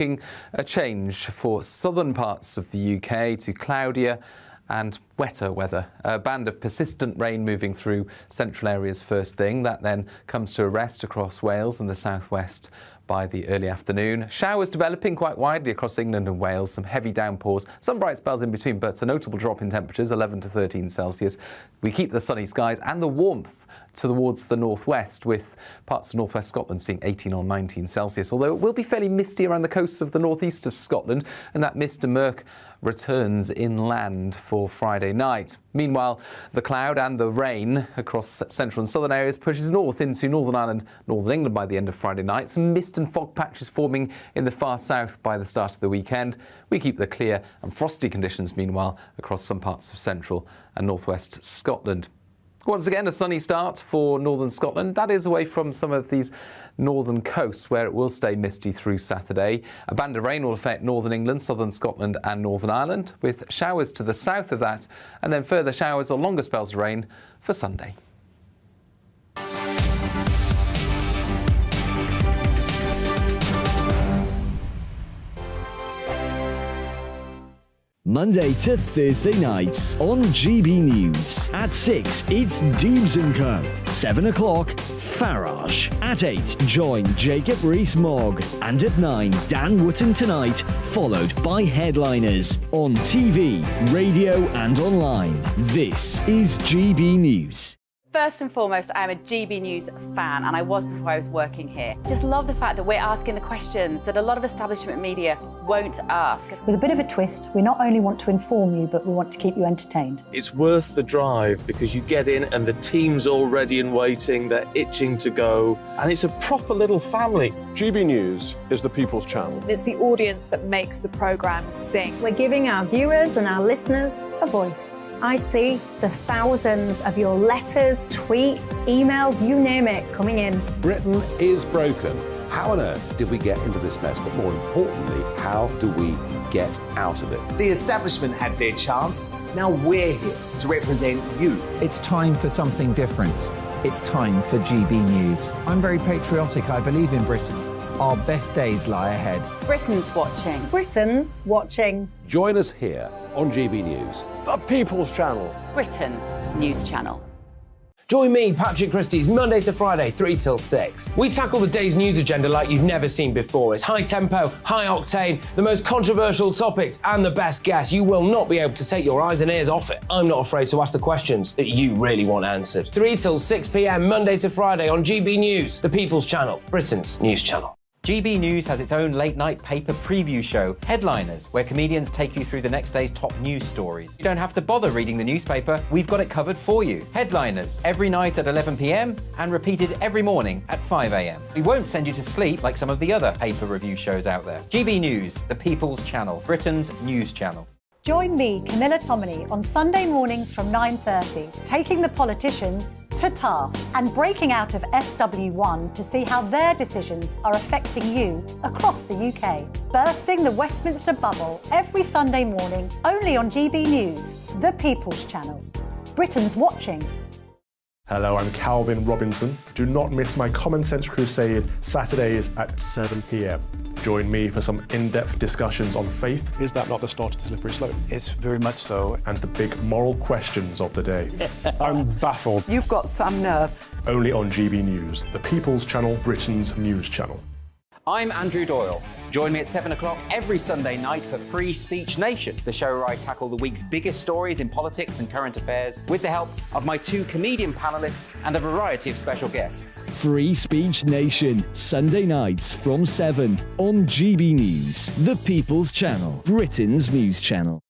A change for southern parts of the UK to cloudier and wetter weather. A band of persistent rain moving through central areas first thing. That then comes to a rest across Wales and the southwest by the early afternoon. Showers developing quite widely across England and Wales. Some heavy downpours, some bright spells in between, but a notable drop in temperatures, 11 to 13 Celsius. We keep the sunny skies and the warmth towards the northwest, with parts of northwest Scotland seeing 18 or 19 Celsius, although it will be fairly misty around the coasts of the northeast of Scotland, and that mist and murk returns inland for Friday night. Meanwhile, the cloud and the rain across central and southern areas pushes north into Northern Ireland, Northern England by the end of Friday night. Some mist and fog patches forming in the far south by the start of the weekend. We keep the clear and frosty conditions, meanwhile, across some parts of central and northwest Scotland. Once again, a sunny start for northern Scotland. That is away from some of these northern coasts where it will stay misty through Saturday. A band of rain will affect northern England, southern Scotland and Northern Ireland, with showers to the south of that, and then further showers or longer spells of rain for Sunday. Monday to Thursday nights on GB News. At 6, it's Dewbs & Co. 7 o'clock, Farage. At 8, join Jacob Rees-Mogg. And at 9, Dan Wootton Tonight, followed by Headliners. On TV, radio and online. This is GB News. First and foremost, I am a GB News fan, and I was before I was working here. Just love the fact that we're asking the questions that a lot of establishment media won't ask. With a bit of a twist, we not only want to inform you, but we want to keep you entertained. It's worth the drive because you get in and the team's all ready and waiting, they're itching to go, and it's a proper little family. GB News is the People's Channel. It's the audience that makes the programme sing. We're giving our viewers and our listeners a voice. I see the thousands of your letters, tweets, emails, you name it, coming in. Britain is broken. How on earth did we get into this mess? But more importantly, how do we get out of it? The establishment had their chance. Now we're here to represent you. It's time for something different. It's time for GB News. I'm very patriotic. I believe in Britain. Our best days lie ahead. Britain's watching. Britain's watching. Join us here on GB News. The People's Channel. Britain's news channel. Join me, Patrick Christie's, Monday to Friday, 3 till 6. We tackle the day's news agenda like you've never seen before. It's high tempo, high octane, the most controversial topics and the best guests. You will not be able to take your eyes and ears off it. I'm not afraid to ask the questions that you really want answered. 3 till 6 p.m, Monday to Friday on GB News, the People's Channel, Britain's news channel. GB News has its own late-night paper preview show, Headliners, where comedians take you through the next day's top news stories. You don't have to bother reading the newspaper, we've got it covered for you. Headliners, every night at 11 p.m, and repeated every morning at 5 a.m. We won't send you to sleep like some of the other paper review shows out there. GB News, the People's Channel, Britain's news channel. Join me, Camilla Tominey, on Sunday mornings from 9:30, taking the politicians to task and breaking out of SW1 to see how their decisions are affecting you across the UK. Bursting the Westminster bubble every Sunday morning, only on GB News, the People's Channel. Britain's watching. Hello, I'm Calvin Robinson. Do not miss my Common Sense Crusade Saturdays at 7 p.m. Join me for some in-depth discussions on faith. Is that not the start of the slippery slope? It's very much so. And the big moral questions of the day. I'm baffled. You've got some nerve. Only on GB News, the People's Channel, Britain's news channel. I'm Andrew Doyle. Join me at 7 o'clock every Sunday night for Free Speech Nation, the show where I tackle the week's biggest stories in politics and current affairs with the help of my 2 comedian panellists and a variety of special guests. Free Speech Nation, Sunday nights from 7 on GB News, the People's Channel, Britain's news channel.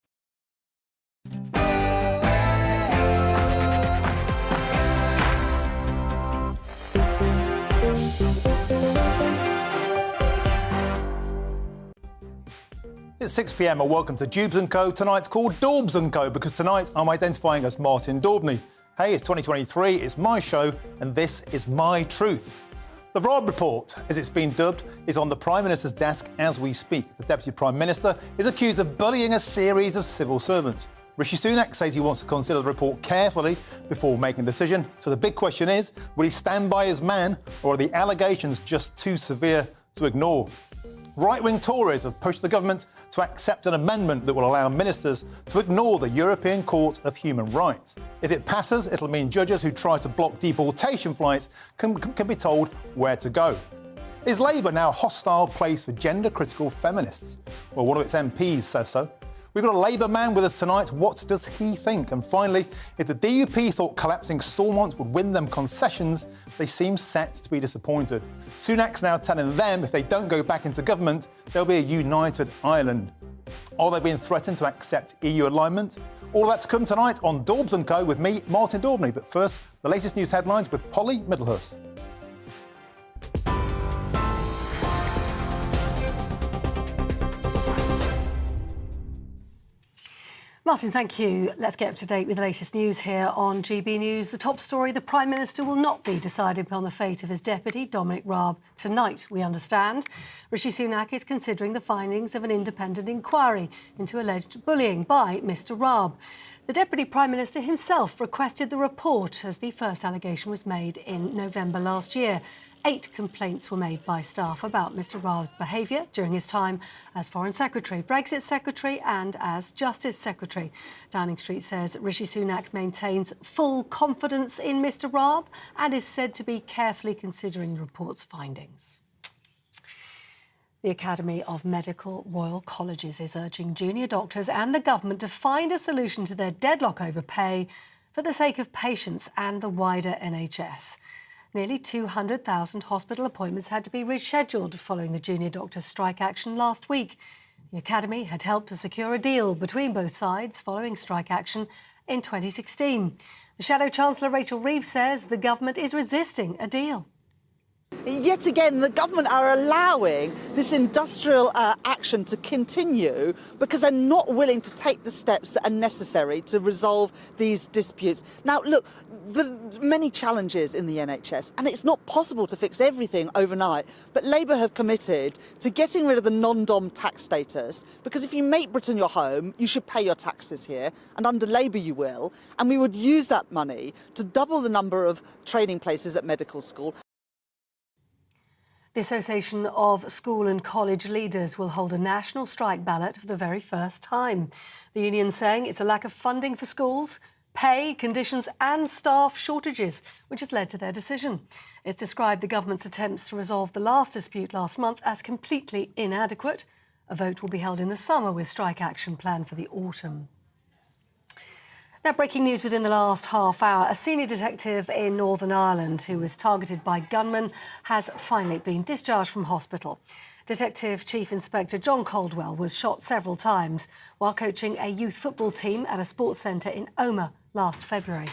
It's 6 p.m. and welcome to Dewbs & Co. Tonight's called Dewbs & Co. because tonight I'm identifying as Martin Daubney. Hey, it's 2023, it's my show, and this is my truth. The Raab report, as it's been dubbed, is on the Prime Minister's desk as we speak. The Deputy Prime Minister is accused of bullying a series of civil servants. Rishi Sunak says he wants to consider the report carefully before making a decision. So the big question is, will he stand by his man, or are the allegations just too severe to ignore? Right-wing Tories have pushed the government to accept an amendment that will allow ministers to ignore the European Court of Human Rights. If it passes, it'll mean judges who try to block deportation flights can be told where to go. Is Labour now a hostile place for gender-critical feminists? Well, one of its MPs says so. We've got a Labour man with us tonight. What does he think? And finally, if the DUP thought collapsing Stormont would win them concessions, they seem set to be disappointed. Sunak's now telling them if they don't go back into government, there'll be a united Ireland. Are they being threatened to accept EU alignment? All of that to come tonight on Dewbs & Co. with me, Martin Daubney. But first, the latest news headlines with Polly Middlehurst. Martin, thank you. Let's get up to date with the latest news here on GB News. The top story, the Prime Minister will not be deciding upon the fate of his deputy, Dominic Raab, tonight, we understand. Rishi Sunak is considering the findings of an independent inquiry into alleged bullying by Mr Raab. The Deputy Prime Minister himself requested the report as the first allegation was made in November last year. 8 complaints were made by staff about Mr Raab's behaviour during his time as Foreign Secretary, Brexit Secretary and as Justice Secretary. Downing Street says Rishi Sunak maintains full confidence in Mr Raab and is said to be carefully considering the report's findings. The Academy of Medical Royal Colleges is urging junior doctors and the government to find a solution to their deadlock over pay for the sake of patients and the wider NHS. Nearly 200,000 hospital appointments had to be rescheduled following the junior doctors' strike action last week. The Academy had helped to secure a deal between both sides following strike action in 2016. The Shadow Chancellor Rachel Reeves says the government is resisting a deal. Yet again, the government are allowing this industrial action to continue because they're not willing to take the steps that are necessary to resolve these disputes. Now, look, there are many challenges in the NHS, and it's not possible to fix everything overnight. But Labour have committed to getting rid of the non-dom tax status, because if you make Britain your home, you should pay your taxes here, and under Labour you will. And we would use that money to double the number of training places at medical school. The Association of School and College Leaders will hold a national strike ballot for the very first time. The union saying it's a lack of funding for schools, pay, conditions and staff shortages, which has led to their decision. It's described the government's attempts to resolve the last dispute last month as completely inadequate. A vote will be held in the summer with strike action planned for the autumn. Now, breaking news within the last half hour. A senior detective in Northern Ireland who was targeted by gunmen has finally been discharged from hospital. Detective Chief Inspector John Caldwell was shot several times while coaching a youth football team at a sports centre in Omagh last February.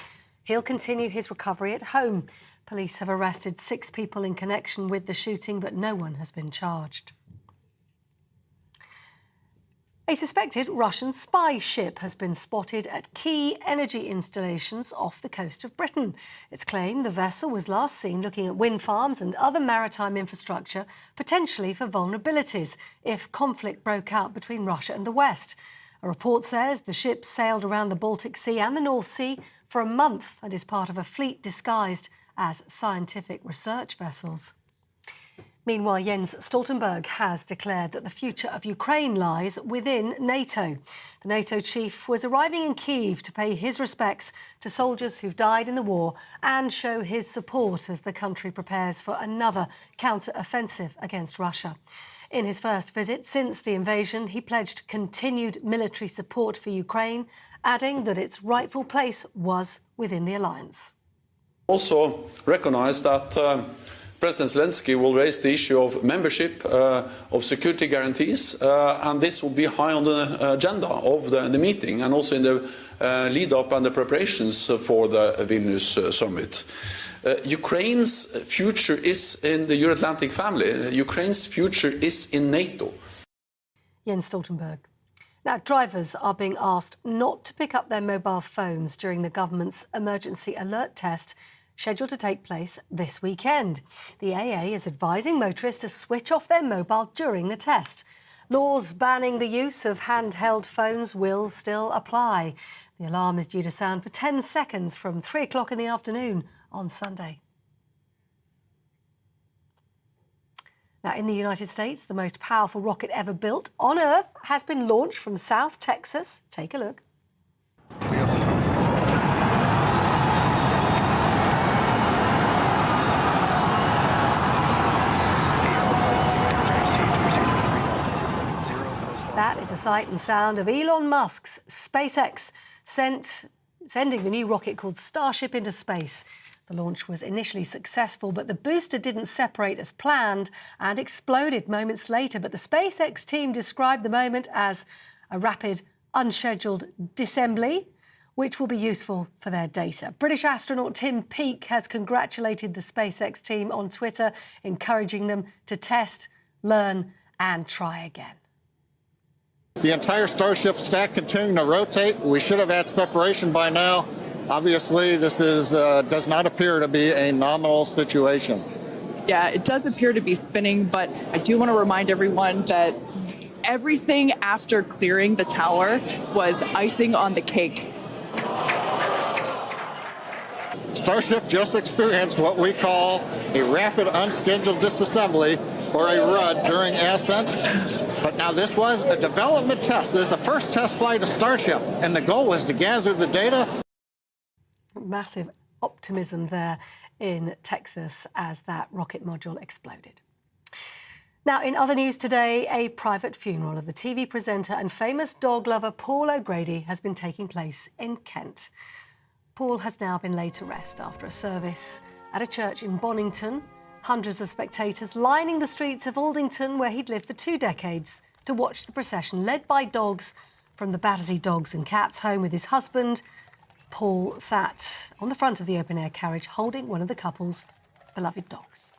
He'll continue his recovery at home. Police have arrested 6 people in connection with the shooting, but no one has been charged. A suspected Russian spy ship has been spotted at key energy installations off the coast of Britain. It's claimed the vessel was last seen looking at wind farms and other maritime infrastructure, potentially for vulnerabilities if conflict broke out between Russia and the West. A report says the ship sailed around the Baltic Sea and the North Sea for a month and is part of a fleet disguised as scientific research vessels. Meanwhile, Jens Stoltenberg has declared that the future of Ukraine lies within NATO. The NATO chief was arriving in Kyiv to pay his respects to soldiers who've died in the war and show his support as the country prepares for another counter-offensive against Russia. In his first visit since the invasion, he pledged continued military support for Ukraine, adding that its rightful place was within the alliance. Also recognise that President Zelensky will raise the issue of membership of security guarantees, and this will be high on the agenda of the meeting and also in the lead-up and the preparations for the Vilnius summit. Ukraine's future is in the Euro-Atlantic family. Ukraine's future is in NATO. Jens Stoltenberg. Now, drivers are being asked not to pick up their mobile phones during the government's emergency alert test scheduled to take place this weekend. The AA is advising motorists to switch off their mobile during the test. Laws banning the use of handheld phones will still apply. The alarm is due to sound for 10 seconds from 3 o'clock in the afternoon on Sunday. Now, in the United States, the most powerful rocket ever built on Earth has been launched from South Texas. Take a look. That is the sight and sound of Elon Musk's SpaceX sending the new rocket called Starship into space. The launch was initially successful, but the booster didn't separate as planned and exploded moments later. But the SpaceX team described the moment as a rapid, unscheduled disassembly, which will be useful for their data. British astronaut Tim Peake has congratulated the SpaceX team on Twitter, encouraging them to test, learn and try again. The entire Starship stack continuing to rotate. We should have had separation by now. Obviously, this does not appear to be a nominal situation. Yeah, it does appear to be spinning, but I do want to remind everyone that everything after clearing the tower was icing on the cake. Starship just experienced what we call a rapid unscheduled disassembly, or a RUD, during ascent. But now this was a development test. This is the first test flight of Starship, and the goal was to gather the data. Massive optimism there in Texas as that rocket module exploded. Now, in other news today, a private funeral of the TV presenter and famous dog lover Paul O'Grady has been taking place in Kent. Paul has now been laid to rest after a service at a church in Bonington. Hundreds of spectators lining the streets of Aldington, where he'd lived for 2 decades, to watch the procession led by dogs from the Battersea Dogs and Cats home with his husband. Paul sat on the front of the open-air carriage holding one of the couple's beloved dogs.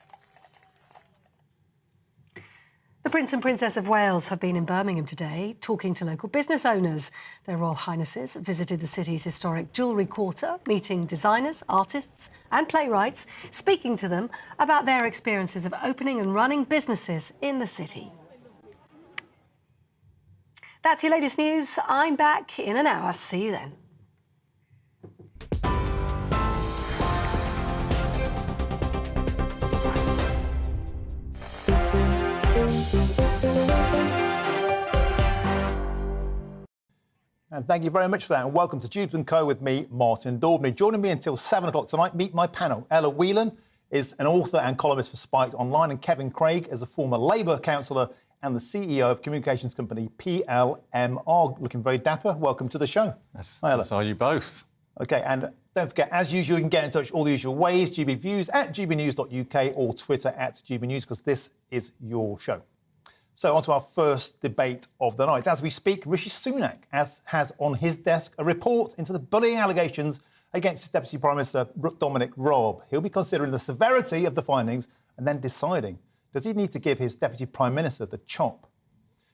The Prince and Princess of Wales have been in Birmingham today talking to local business owners. Their Royal Highnesses visited the city's historic jewellery quarter, meeting designers, artists and playwrights, speaking to them about their experiences of opening and running businesses in the city. That's your latest news. I'm back in an hour. See you then. And thank you very much for that. And welcome to Dewbs & Co with me, Martin Daubney. Joining me until 7 o'clock tonight, meet my panel. Ella Whelan is an author and columnist for Spiked Online, and Kevin Craig is a former Labour councillor and the CEO of communications company PLMR. Looking very dapper. Welcome to the show. Hi, Ella. So are you both. OK, and don't forget, as usual, you can get in touch all the usual ways. GB Views at gbnews.uk or Twitter at GBNews, because this is your show. So on to our first debate of the night. As we speak, Rishi Sunak has on his desk a report into the bullying allegations against his Deputy Prime Minister, Dominic Raab. He'll be considering the severity of the findings and then deciding, does he need to give his Deputy Prime Minister the chop?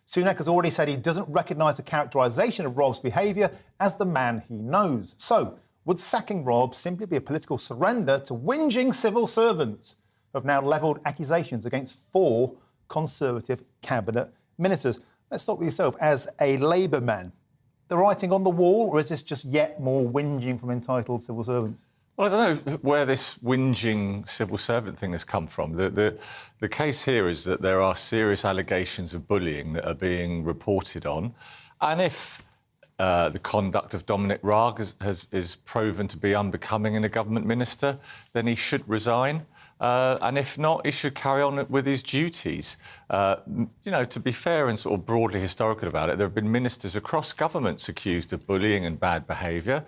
Sunak has already said he doesn't recognise the characterisation of Raab's behaviour as the man he knows. So, would sacking Raab simply be a political surrender to whinging civil servants who have now levelled accusations against 4 Conservative cabinet ministers? Let's start with yourself as a Labour man. The writing on the wall, or is this just yet more whinging from entitled civil servants? Well, I don't know where this whinging civil servant thing has come from. The case here is that there are serious allegations of bullying that are being reported on, and if the conduct of Dominic Raab is proven to be unbecoming in a government minister, then he should resign. And if not, he should carry on with his duties. You know, to be fair and sort of broadly historical about it, there have been ministers across governments accused of bullying and bad behaviour.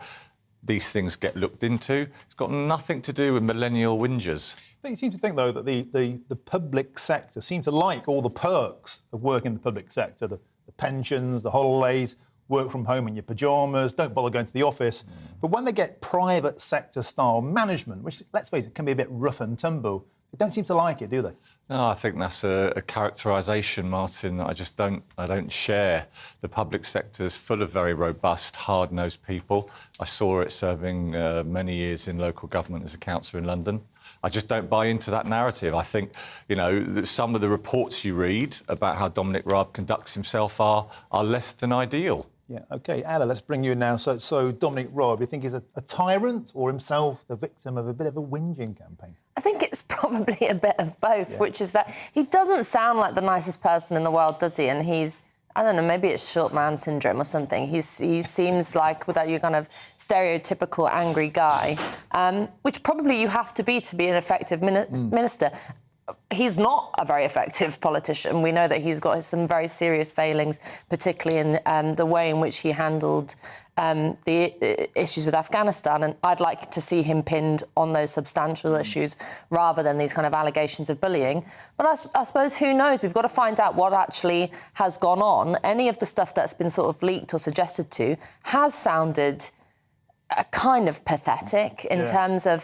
These things get looked into. It's got nothing to do with millennial whingers. You seem to think, though, that the public sector seem to like all the perks of working in the public sector, the pensions, the holidays, work from home in your pyjamas, don't bother going to the office. But when they get private sector style management, which, let's face it, can be a bit rough and tumble, they don't seem to like it, do they? No, I think that's a characterisation, Martin, that I don't share. The public sector is full of very robust, hard-nosed people. I saw it serving many years in local government as a councillor in London. I just don't buy into that narrative. I think, you know, some of the reports you read about how Dominic Raab conducts himself are less than ideal. Yeah, OK. Ella, let's bring you in now. So Dominic Raab, you think he's a tyrant or himself the victim of a bit of a whinging campaign? I think it's probably a bit of both, which is that he doesn't sound like the nicest person in the world, does he? And he's, I don't know, maybe it's short man syndrome or something. He seems like without your kind of stereotypical angry guy, which probably you have to be an effective minister. He's not a very effective politician. We know that he's got some very serious failings, particularly in the way in which he handled the issues with Afghanistan. And I'd like to see him pinned on those substantial issues rather than these kind of allegations of bullying. But I suppose, who knows? We've got to find out what actually has gone on. Any of the stuff that's been sort of leaked or suggested to has sounded kind of pathetic in terms of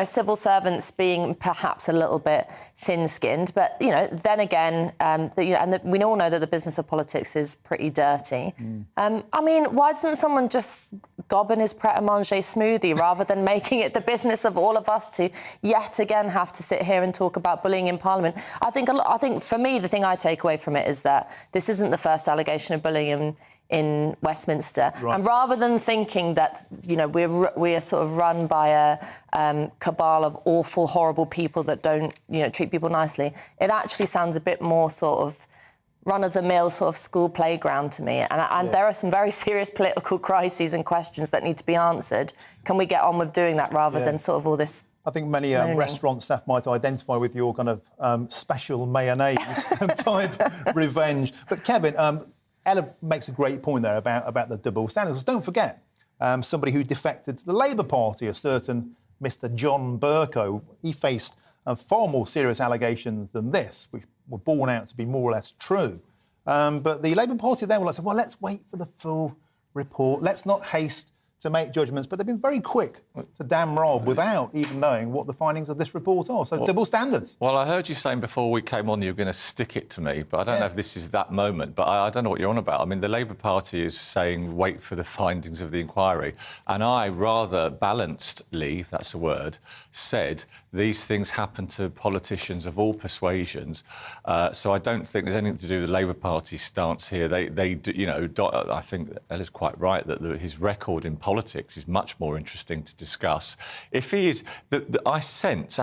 civil servants being perhaps a little bit thin-skinned, but then again we all know that the business of politics is pretty dirty. I mean, why doesn't someone just gob in his Pret-a-Manger smoothie rather than making it the business of all of us to yet again have to sit here and talk about bullying in Parliament? I think for me the thing I take away from it is that this isn't the first allegation of bullying in Westminster. Right. And rather than thinking that, we're sort of run by a cabal of awful, horrible people that don't, treat people nicely, it actually sounds a bit more sort of run-of-the-mill sort of school playground to me. And there are some very serious political crises and questions that need to be answered. Can we get on with doing that rather than sort of all this... I think many restaurant staff might identify with your kind of special mayonnaise type revenge. But Kevin... Ella makes a great point there about the double standards. Don't forget, somebody who defected to the Labour Party, a certain Mr. John Bercow, he faced far more serious allegations than this, which were borne out to be more or less true. But the Labour Party then were like, well, let's wait for the full report. Let's not haste to make judgments. But they've been very quick to damn Raab without even knowing what the findings of this report are. So double standards. Well, I heard you saying before we came on you were going to stick it to me, but I don't know if this is that moment. But I don't know what you're on about. I mean, the Labour Party is saying wait for the findings of the inquiry. And I, rather balancedly, if that's a word, said these things happen to politicians of all persuasions. So I don't think there's anything to do with the Labour Party's stance here. They do, I think Ella's quite right that his record in politics is much more interesting to discuss. If he is, I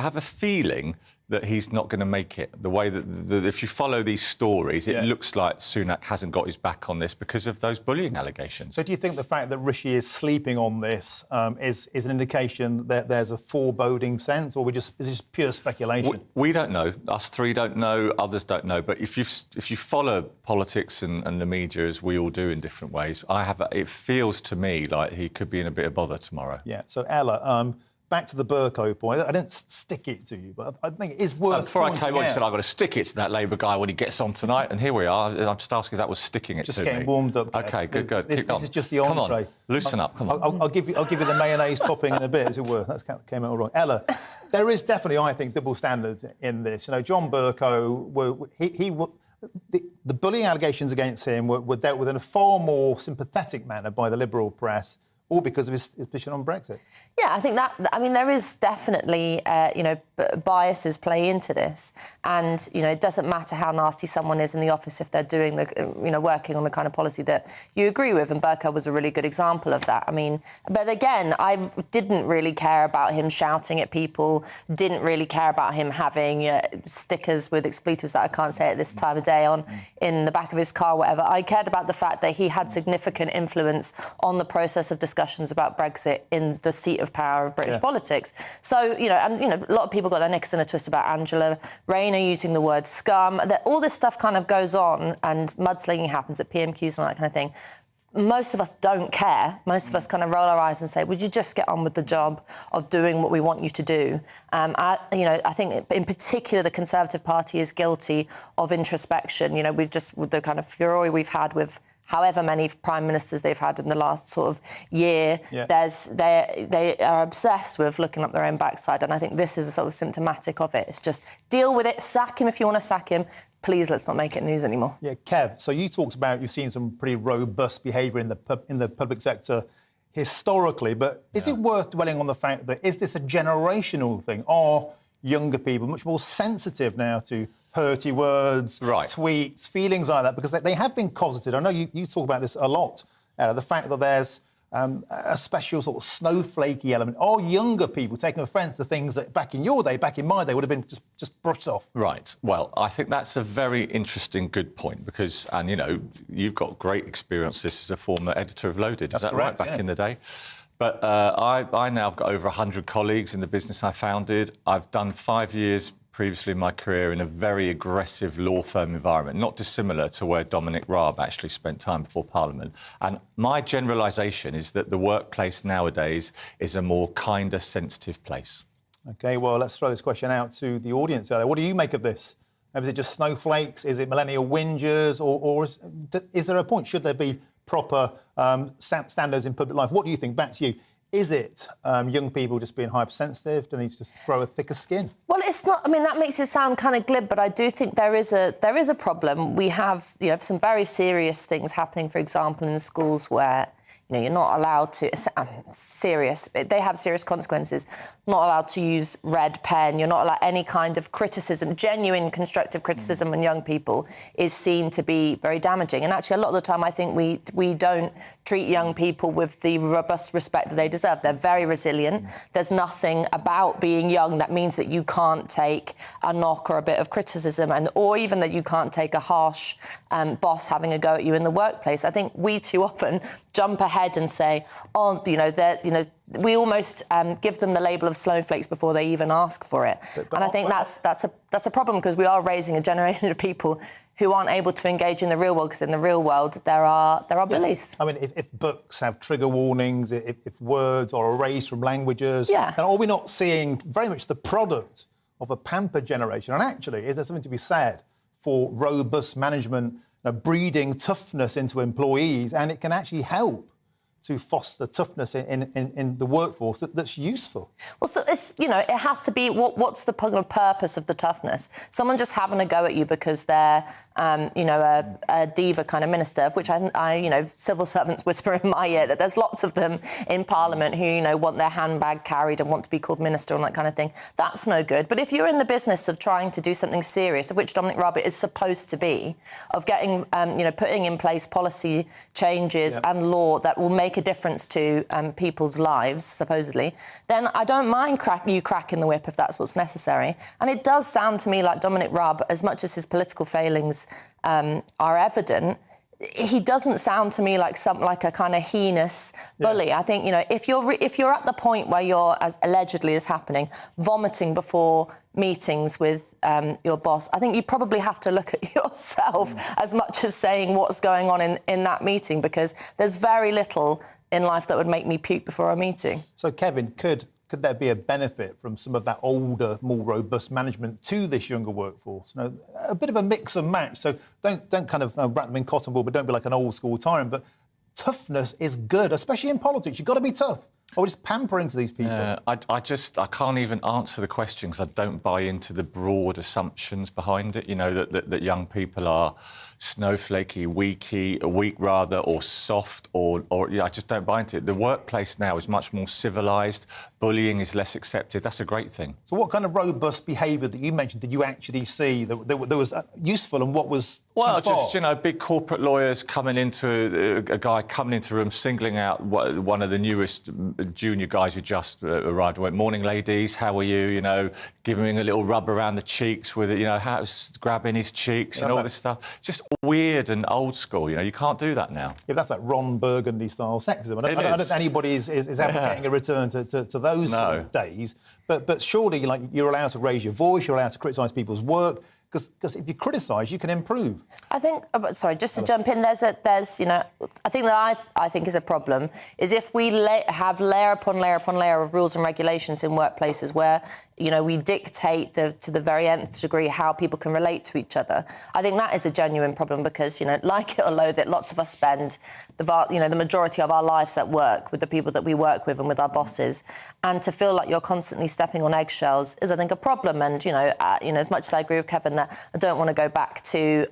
have a feeling that he's not going to make it. The way that if you follow these stories, it looks like Sunak hasn't got his back on this because of those bullying allegations. So do you think the fact that Rishi is sleeping on this is an indication that there's a foreboding sense, or is this pure speculation? We don't know. Us three don't know. Others don't know. But if you follow politics and the media, as we all do in different ways, it feels to me like he could be in a bit of bother tomorrow. Yeah. So Ella. Back to the Bercow point. I didn't stick it to you, but I think it is worth... Before I came on, you said I've got to stick it to that Labour guy when he gets on tonight, and here we are. I'm just asking if that was sticking it to me. Just getting warmed up. OK, good. Keep on. This is just the entree. Come on, loosen up, come on. I'll give you the mayonnaise topping in a bit, as it were. That came out all wrong. Ella, there is definitely, I think, double standards in this. John Bercow, the bullying allegations against him were dealt with in a far more sympathetic manner by the Liberal press, all because of his position on Brexit. Yeah, I think there is definitely, biases play into this. And, it doesn't matter how nasty someone is in the office if they're doing working on the kind of policy that you agree with. And Bercow was a really good example of that. I mean, but again, I didn't really care about him shouting at people, didn't really care about him having stickers with expletives that I can't say at this time of day on in the back of his car, whatever. I cared about the fact that he had significant influence on the process of discussions about Brexit in the seat of power of British politics. So, a lot of people got their knickers in a twist about Angela Rayner using the word scum. All this stuff kind of goes on and mudslinging happens at PMQs and all that kind of thing. Most of us don't care. Most of us kind of roll our eyes and say, would you just get on with the job of doing what we want you to do? I think in particular the Conservative Party is guilty of introspection. We've just, with the kind of furore we've had with however many prime ministers they've had in the last sort of year, they are obsessed with looking up their own backside. And I think this is a sort of symptomatic of it. It's just deal with it, sack him if you want to sack him. Please, let's not make it news anymore. Yeah, Kev, so you talked about you've seen some pretty robust behaviour in the public sector historically, but is it worth dwelling on the fact that is this a generational thing? Are younger people much more sensitive now to hurty words, tweets, feelings like that? Because they have been cosseted. I know you talk about this a lot, the fact that there's a special sort of snowflakey element? Are younger people taking offence to things that back in your day, back in my day, would have been just brushed off? Right. Well, I think that's a very interesting, good point because, and you know, you've got great experience. This as a former editor of Loaded. Is that correct, right? Back in the day. But I now have got over 100 colleagues in the business I founded. I've done 5 years previously in my career in a very aggressive law firm environment, not dissimilar to where Dominic Raab actually spent time before Parliament. And my generalisation is that the workplace nowadays is a more kinder, sensitive place. OK, well, let's throw this question out to the audience. What do you make of this? Is it just snowflakes? Is it millennial whingers? Or is there a point? Should there be proper standards in public life? What do you think? Back to you. Is it young people just being hypersensitive? Do they need to just grow a thicker skin? Well, it's not. I mean, that makes it sound kind of glib, but I do think there is a problem. We have, you know, some very serious things happening, for example, in schools where, you know, you're not allowed to... They have serious consequences. Not allowed to use red pen. You're not allowed any kind of criticism. Genuine constructive criticism on young people is seen to be very damaging. And actually, a lot of the time, I think we don't treat young people with the robust respect that they deserve. They're very resilient. There's nothing about being young that means that you can't take a knock or a bit of criticism, or even that you can't take a harsh boss having a go at you in the workplace. I think we too often jump ahead and say, oh, we almost give them the label of snowflakes before they even ask for it. And I think that's a problem because we are raising a generation of people who aren't able to engage in the real world, because in the real world there are bullies. I mean, if books have trigger warnings, if words are erased from languages, then are we not seeing very much the product of a pampered generation? And actually, is there something to be said for robust management, breeding toughness into employees, and it can actually help to foster toughness in the workforce that's useful? Well, so it's, it has to be, what's the purpose of the toughness? Someone just having a go at you because they're, a diva kind of minister, of which I civil servants whisper in my ear that there's lots of them in Parliament who, want their handbag carried and want to be called minister and that kind of thing. That's no good. But if you're in the business of trying to do something serious, of which Dominic Raab is supposed to be, of getting, putting in place policy changes and law that will make a difference to people's lives, supposedly, then I don't mind cracking the whip if that's what's necessary. And it does sound to me like Dominic Raab, as much as his political failings are evident, he doesn't sound to me like a kind of heinous bully. I think, if you're at the point where you're, as allegedly is happening, vomiting before meetings with your boss, I think you probably have to look at yourself as much as saying what's going on in that meeting, because there's very little in life that would make me puke before a meeting. So, Kevin, could there be a benefit from some of that older, more robust management to this younger workforce? A bit of a mix and match. So don't kind of wrap them in cotton wool, but don't be like an old school tyrant. But toughness is good, especially in politics. You've got to be tough. Or we're just pampering to these people. I can't even answer the question because I don't buy into the broad assumptions behind it. That young people are snowflakey, weak rather, or soft, or I just don't buy into it. The workplace now is much more civilised. Bullying is less accepted. That's a great thing. So what kind of robust behaviour that you mentioned did you actually see that was useful, and what was Well, just, big corporate lawyers coming into... a guy coming into a room, singling out one of the newest junior guys who just arrived, went, "Morning, ladies, how are you?" Giving him a little rub around the cheeks with it, grabbing his cheeks and all this stuff. Just weird and old school, you can't do that now. Yeah, that's like Ron Burgundy-style sexism. I don't think anybody is advocating a return to those days. But surely, you're allowed to raise your voice, you're allowed to criticise people's work, because if you criticise, you can improve. I think, just to jump in, I think that I think is a problem is if we have layer upon layer upon layer of rules and regulations in workplaces where, we dictate to the very nth degree how people can relate to each other. I think that is a genuine problem because, like it or loathe it, lots of us spend the majority of our lives at work with the people that we work with and with our bosses. And to feel like you're constantly stepping on eggshells is, I think, a problem. And, as much as I agree with Kevin that I don't want to go back to,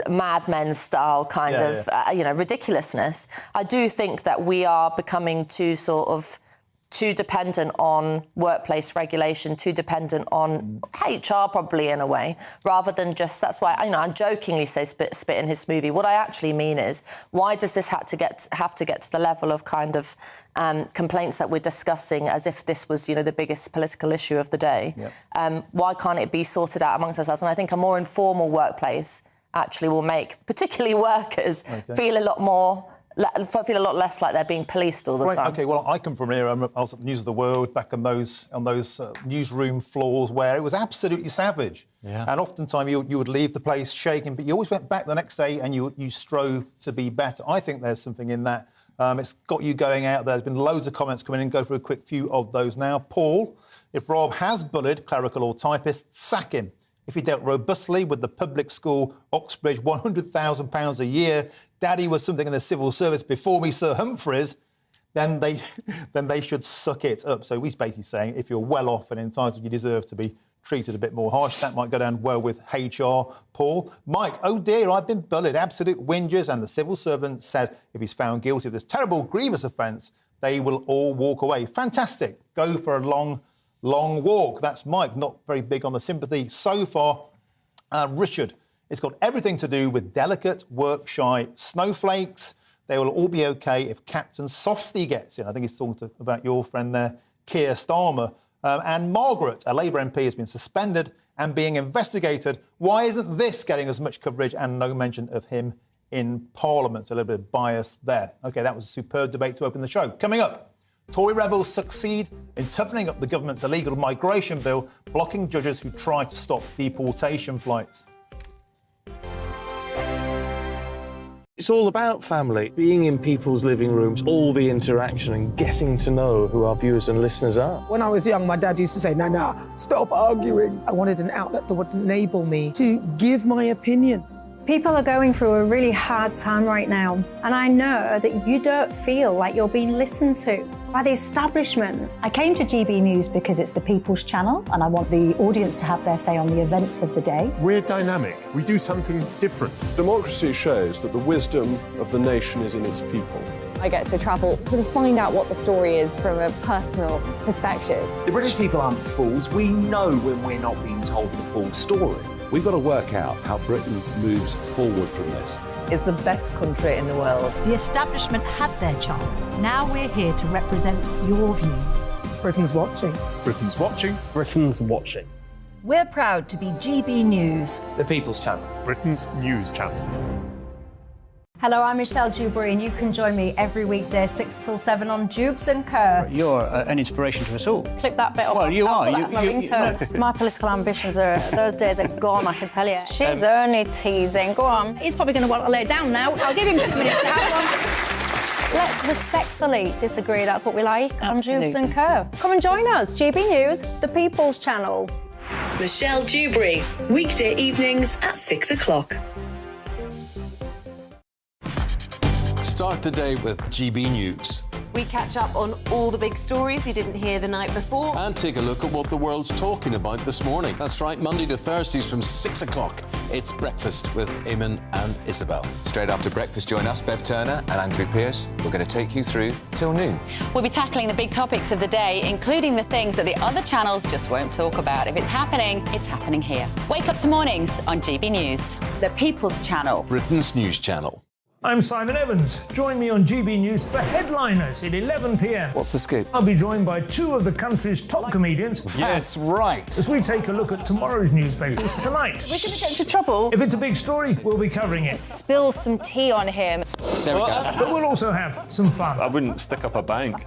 Mad Men style kind of ridiculousness, I do think that we are becoming too sort of too dependent on workplace regulation, too dependent on HR probably in a way, rather than just, that's why, I jokingly say spit in his smoothie. What I actually mean is, why does this have to get to the level of kind of complaints that we're discussing as if this was, the biggest political issue of the day? Yep. Why can't it be sorted out amongst ourselves? And I think a more informal workplace actually will make, particularly workers, feel a lot less like they're being policed all the time. OK, well, I come from here. I was at the News of the World back on those newsroom floors where it was absolutely savage. Yeah. And oftentimes you would leave the place shaking, but you always went back the next day and you strove to be better. I think there's something in that. It's got you going out there. There's been loads of comments coming in. Go through a quick few of those now. Paul, if Rob has bullied clerical or typists, sack him. If he dealt robustly with the public school, Oxbridge, £100,000 a year, Daddy was something in the civil service before me, Sir Humphreys, then they should suck it up. So he's basically saying if you're well off and entitled, you deserve to be treated a bit more harsh. That might go down well with HR. Paul. Mike, oh dear, I've been bullied. Absolute whingers. And the civil servant said if he's found guilty of this terrible, grievous offence, they will all walk away. Fantastic. Go for a long walk. That's Mike, not very big on the sympathy so far. Richard, it's got everything to do with delicate, work-shy snowflakes. They will all be OK if Captain Softy gets in. I think he's talking about your friend there, Keir Starmer. And Margaret, a Labour MP, has been suspended and being investigated. Why isn't this getting as much coverage and no mention of him in Parliament? A little bit of bias there. OK, that was a superb debate to open the show. Coming up, Tory rebels succeed in toughening up the government's illegal migration bill, blocking judges who try to stop deportation flights. It's all about family, being in people's living rooms, all the interaction and getting to know who our viewers and listeners are. When I was young, my dad used to say, no, stop arguing. I wanted an outlet that would enable me to give my opinion. People are going through a really hard time right now, and I know that you don't feel like you're being listened to by the establishment. I came to GB News because it's the People's Channel, and I want the audience to have their say on the events of the day. We're dynamic. We do something different. Democracy shows that the wisdom of the nation is in its people. I get to travel to find out what the story is from a personal perspective. The British people aren't fools. We know when we're not being told the full story. We've got to work out how Britain moves forward from this. It's the best country in the world. The establishment had their chance. Now we're here to represent your views. Britain's watching. Britain's watching. Britain's watching. We're proud to be GB News. The People's Channel. Britain's news channel. Hello, I'm Michelle Dewberry, and you can join me every weekday 6 till 7 on Dewbs & Co. You're an inspiration to us all. Clip that bit off. Well, you are. That's my ringtone. My political ambitions those days are gone, I can tell you. She's only teasing. Go on. He's probably going to want to lay down now. I'll give him 2 minutes to have one. Let's respectfully disagree. That's what we like on Dewbs & Co. Come and join us. GB News, the People's Channel. Michelle Dewberry, weekday evenings at 6 o'clock. Start the day with GB News. We catch up on all the big stories you didn't hear the night before. And take a look at what the world's talking about this morning. That's right, Monday to Thursdays from 6 o'clock. It's Breakfast with Eamon and Isabel. Straight after breakfast, join us, Bev Turner and Andrew Pearce. We're going to take you through till noon. We'll be tackling the big topics of the day, including the things that the other channels just won't talk about. If it's happening here. Wake up to mornings on GB News, the People's Channel. Britain's news channel. I'm Simon Evans. Join me on GB News for Headliners at 11 p.m. What's the scoop? I'll be joined by 2 of the country's top comedians. That's right. As we take a look at tomorrow's newspapers tonight. We're going to get into trouble. If it's a big story, we'll be covering it. Spill some tea on him. There we go. But we'll also have some fun. I wouldn't stick up a bank.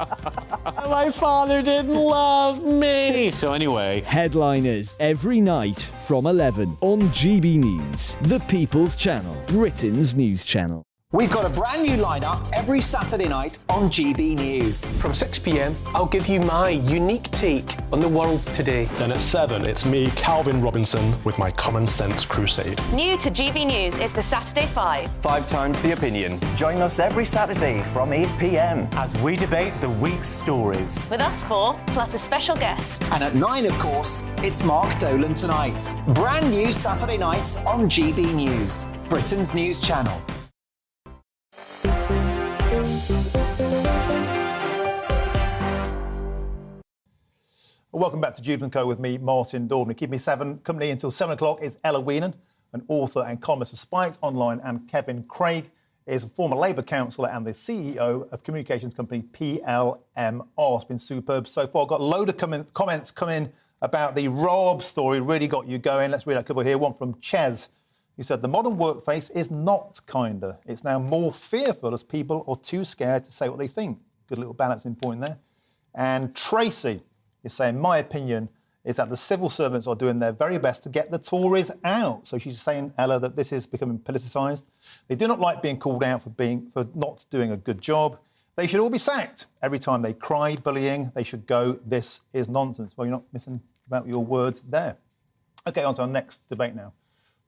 My father didn't love me. So anyway. Headliners every night from 11 on GB News, the People's Channel, Britain's news channel. We've got a brand new lineup every Saturday night on GB News. From 6 p.m, I'll give you my unique take on the world today. Then at 7, it's me, Calvin Robinson, with my Common Sense Crusade. New to GB News is the Saturday 5. 5 times the opinion. Join us every Saturday from 8 p.m. as we debate the week's stories. With us 4, plus a special guest. And at 9, of course, it's Mark Dolan Tonight. Brand new Saturday nights on GB News, Britain's news channel. Well, welcome back to Dewbs & Co with me, Martin Daubney. Keep me company until 7 o'clock is Ella Weenan, an author and columnist for Spiked Online, and Kevin Craig is a former Labour councillor and the CEO of communications company PLMR. It's been superb so far. Got a load of comments come in about the Raab story. Really got you going. Let's read a couple here. One from Ches, who said, the modern workplace is not kinder. It's now more fearful as people are too scared to say what they think. Good little balancing point there. And Tracy is saying, my opinion is that the civil servants are doing their very best to get the Tories out. So she's saying, Ella, that this is becoming politicised. They do not like being called out for not doing a good job. They should all be sacked. Every time they cry bullying, they should go, this is nonsense. Well, you're not missing about your words there. OK, on to our next debate now.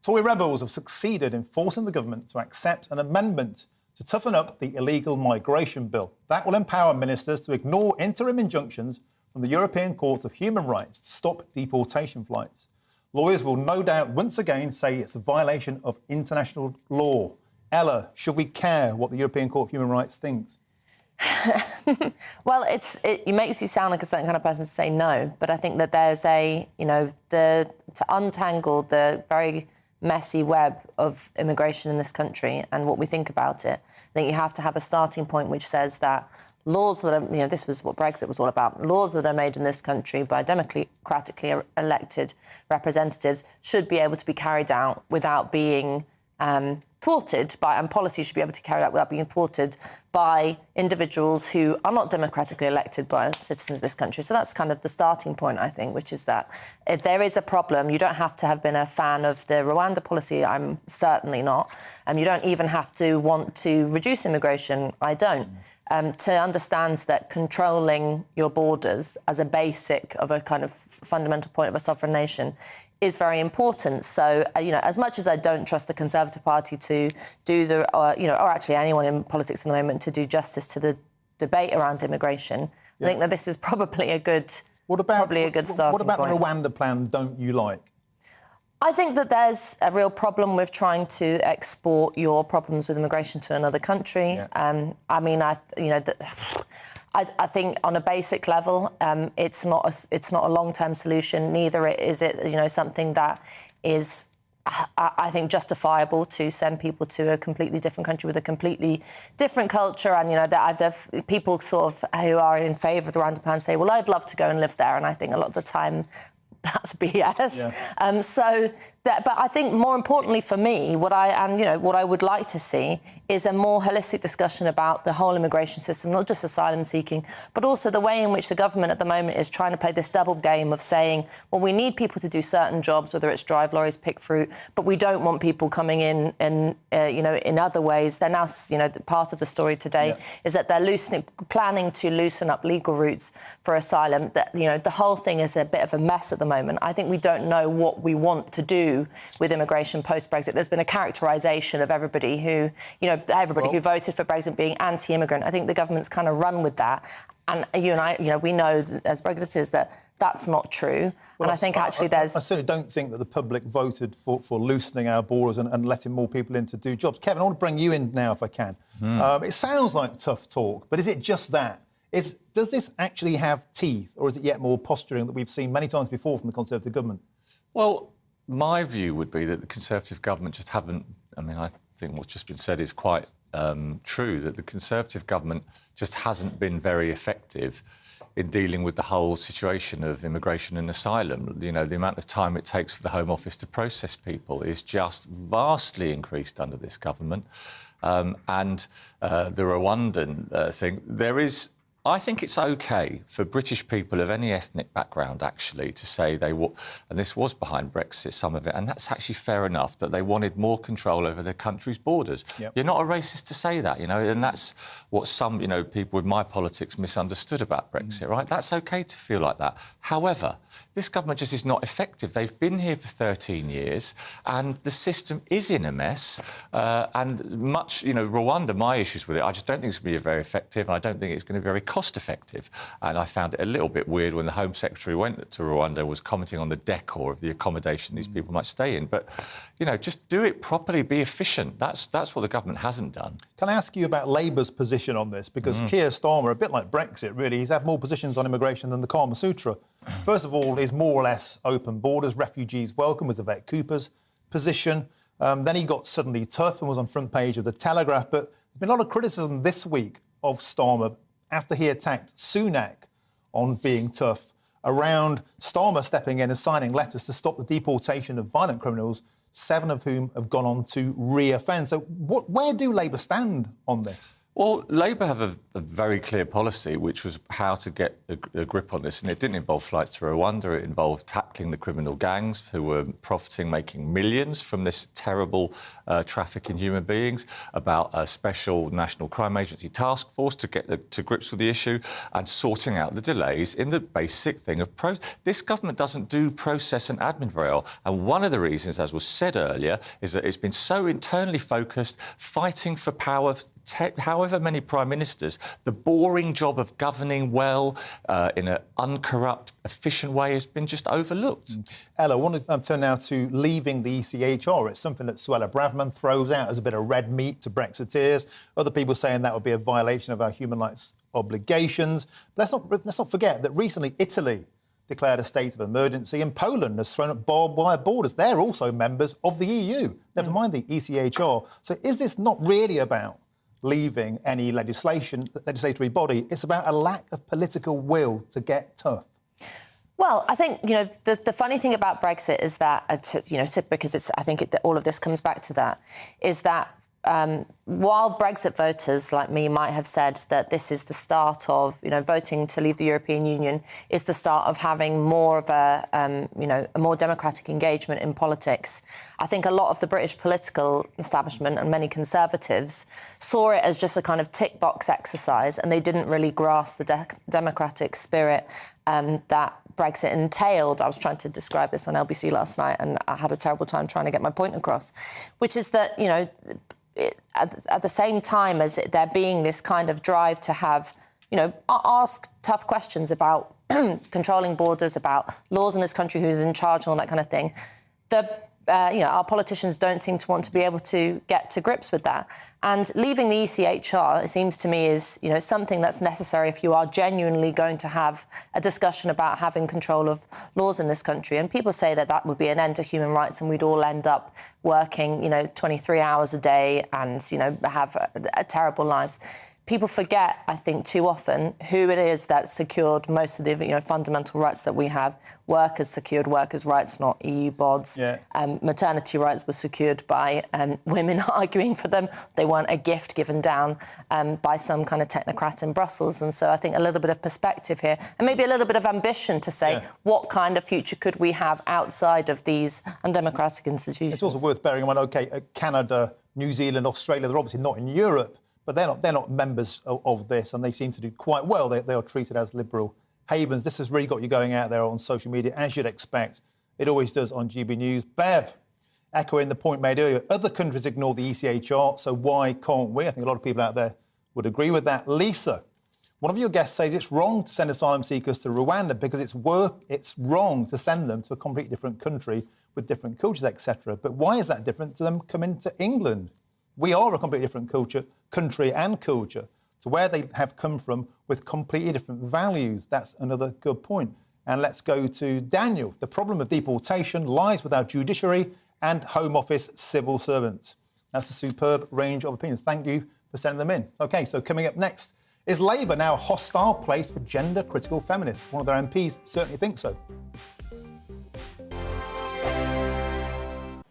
Tory rebels have succeeded in forcing the government to accept an amendment to toughen up the illegal migration bill. That will empower ministers to ignore interim injunctions from the European Court of Human Rights to stop deportation flights. Lawyers will no doubt once again say it's a violation of international law. Ella, should we care what the European Court of Human Rights thinks? Well, it makes you sound like a certain kind of person to say no, but I think that there's to untangle the very messy web of immigration in this country and what we think about it, I think you have to have a starting point which says that laws that are, this was what Brexit was all about, laws that are made in this country by democratically elected representatives should be able to be carried out without being thwarted by, and policy should be able to carry out without being thwarted by individuals who are not democratically elected by citizens of this country. So that's kind of the starting point, I think, which is that if there is a problem, you don't have to have been a fan of the Rwanda policy. I'm certainly not. You don't even have to want to reduce immigration. I don't. To understand that controlling your borders as a basic of a kind of fundamental point of a sovereign nation is very important. So, as much as I don't trust the Conservative Party to do or actually anyone in politics at the moment to do justice to the debate around immigration, I think that this is probably a good starting point. What about the Rwanda plan don't you like? I think that there's a real problem with trying to export your problems with immigration to another country. Yeah. I think on a basic level, it's not a long-term solution. Neither is it, something that is, I think, justifiable to send people to a completely different country with a completely different culture. And that people sort of who are in favour of the Rwanda plan say, well, I'd love to go and live there. And I think a lot of the time that's BS. Yeah. But I think more importantly for me, what I would like to see is a more holistic discussion about the whole immigration system, not just asylum seeking, but also the way in which the government at the moment is trying to play this double game of saying, well, we need people to do certain jobs, whether it's drive lorries, pick fruit, but we don't want people coming in in other ways. They're now, part of the story today is that they're planning to loosen up legal routes for asylum. That the whole thing is a bit of a mess at the moment. I think we don't know what we want to do with immigration post-Brexit. There's been a characterisation of everybody who voted for Brexit being anti-immigrant. I think the government's kind of run with that. And you and I, we know as Brexiteers that that's not true. Well, and I think actually there's... I certainly don't think that the public voted for loosening our borders and letting more people in to do jobs. Kevin, I want to bring you in now if I can. It sounds like tough talk, but is it just that? Does this actually have teeth, or is it yet more posturing that we've seen many times before from the Conservative government? Well, my view would be that the Conservative government just haven't... I think what's just been said is quite true, that the Conservative government just hasn't been very effective in dealing with the whole situation of immigration and asylum. The amount of time it takes for the Home Office to process people is just vastly increased under this government. And the Rwandan thing, I think it's OK for British people of any ethnic background, actually, to say and this was behind Brexit, some of it, and that's actually fair enough, that they wanted more control over their country's borders. Yep. You're not a racist to say that, and that's what some, people with my politics misunderstood about Brexit, right? That's OK to feel like that. However, this government just is not effective. They've been here for 13 years, and the system is in a mess. And Rwanda, my issues with it, I just don't think it's going to be very effective, and I don't think it's going to be very cost effective. And I found it a little bit weird when the Home Secretary went to Rwanda and was commenting on the decor of the accommodation these people might stay in. But, you know, just do it properly, be efficient. That's what the government hasn't done. Can I ask you about Labour's position on this? Because Keir Starmer, a bit like Brexit, really, he's had more positions on immigration than the Kama Sutra. First of all, is more or less open borders, refugees welcome, was Yvette Cooper's position. Then he got suddenly tough and was on front page of The Telegraph. But there's been a lot of criticism this week of Starmer after he attacked Sunak on being tough, around Starmer stepping in and signing letters to stop the deportation of violent criminals, 7 of whom have gone on to re-offend. So where do Labour stand on this? Well, Labour have a very clear policy, which was how to get a grip on this. And it didn't involve flights to Rwanda. It involved tackling the criminal gangs who were profiting, making millions from this terrible traffic in human beings, about a special National Crime Agency task force to get to grips with the issue, and sorting out the delays in the basic thing of this government doesn't do process and admin very well. And one of the reasons, as was said earlier, is that it's been so internally focused, fighting for power, however many prime ministers, the boring job of governing well in an uncorrupt, efficient way has been just overlooked. Ella, I want to turn now to leaving the ECHR. It's something that Suella Braverman throws out as a bit of red meat to Brexiteers. Other people saying that would be a violation of our human rights obligations. But let's not forget that recently Italy declared a state of emergency, and Poland has thrown up barbed wire borders. They're also members of the EU, never mind the ECHR. So is this not really about leaving any legislatory body? It's about a lack of political will to get tough. Well, I think, you know, the funny thing about Brexit is that, because I think all of this comes back to that, is that while Brexit voters like me might have said that this is the start of, voting to leave the European Union is the start of having more of a more democratic engagement in politics, I think a lot of the British political establishment and many Conservatives saw it as just a kind of tick box exercise, and they didn't really grasp the democratic spirit that Brexit entailed. I was trying to describe this on LBC last night, and I had a terrible time trying to get my point across, which is that, at the same time as there being this kind of drive to have, ask tough questions about controlling borders, about laws in this country, who's in charge and all that kind of thing, our politicians don't seem to want to be able to get to grips with that. And leaving the ECHR, it seems to me, is something that's necessary if you are genuinely going to have a discussion about having control of laws in this country. And people say that would be an end to human rights, and we'd all end up working 23 hours a day and have terrible lives. People forget, I think, too often who it is that secured most of the fundamental rights that we have. Workers secured workers' rights, not EU bods. Yeah. Maternity rights were secured by women arguing for them. They weren't a gift given down by some kind of technocrat in Brussels. And so I think a little bit of perspective here, and maybe a little bit of ambition to say, what kind of future could we have outside of these undemocratic institutions? It's also worth bearing in mind, OK, Canada, New Zealand, Australia, they're obviously not in Europe, but they're not members of this, and they seem to do quite well. They are treated as liberal havens. This has really got you going out there on social media, as you'd expect. It always does on GB News. Bev, echoing the point made earlier, other countries ignore the ECHR, so why can't we? I think a lot of people out there would agree with that. Lisa, one of your guests says it's wrong to send asylum seekers to Rwanda because it's wrong to send them to a completely different country with different cultures, etc. But why is that different to them coming to England? We are a completely different country and culture to where they have come from with completely different values. That's another good point. And let's go to Daniel. The problem of deportation lies with our judiciary and Home Office civil servants. That's a superb range of opinions. Thank you for sending them in. OK, so coming up next, is Labour now a hostile place for gender-critical feminists? One of their MPs certainly thinks so.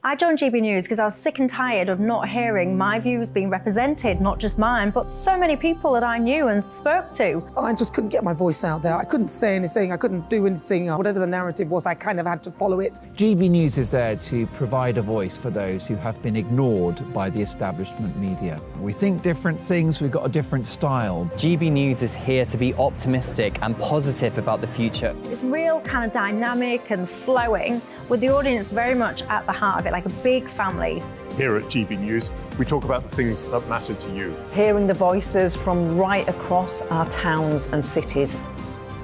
I joined GB News because I was sick and tired of not hearing my views being represented, not just mine, but so many people that I knew and spoke to. I just couldn't get my voice out there. I couldn't say anything. I couldn't do anything. Whatever the narrative was, I kind of had to follow it. GB News is there to provide a voice for those who have been ignored by the establishment media. We think different things. We've got a different style. GB News is here to be optimistic and positive about the future. It's real kind of dynamic and flowing, with the audience very much at the heart of it. it like a big family. Here at GB News, we talk about the things that matter to you. Hearing the voices from right across our towns and cities,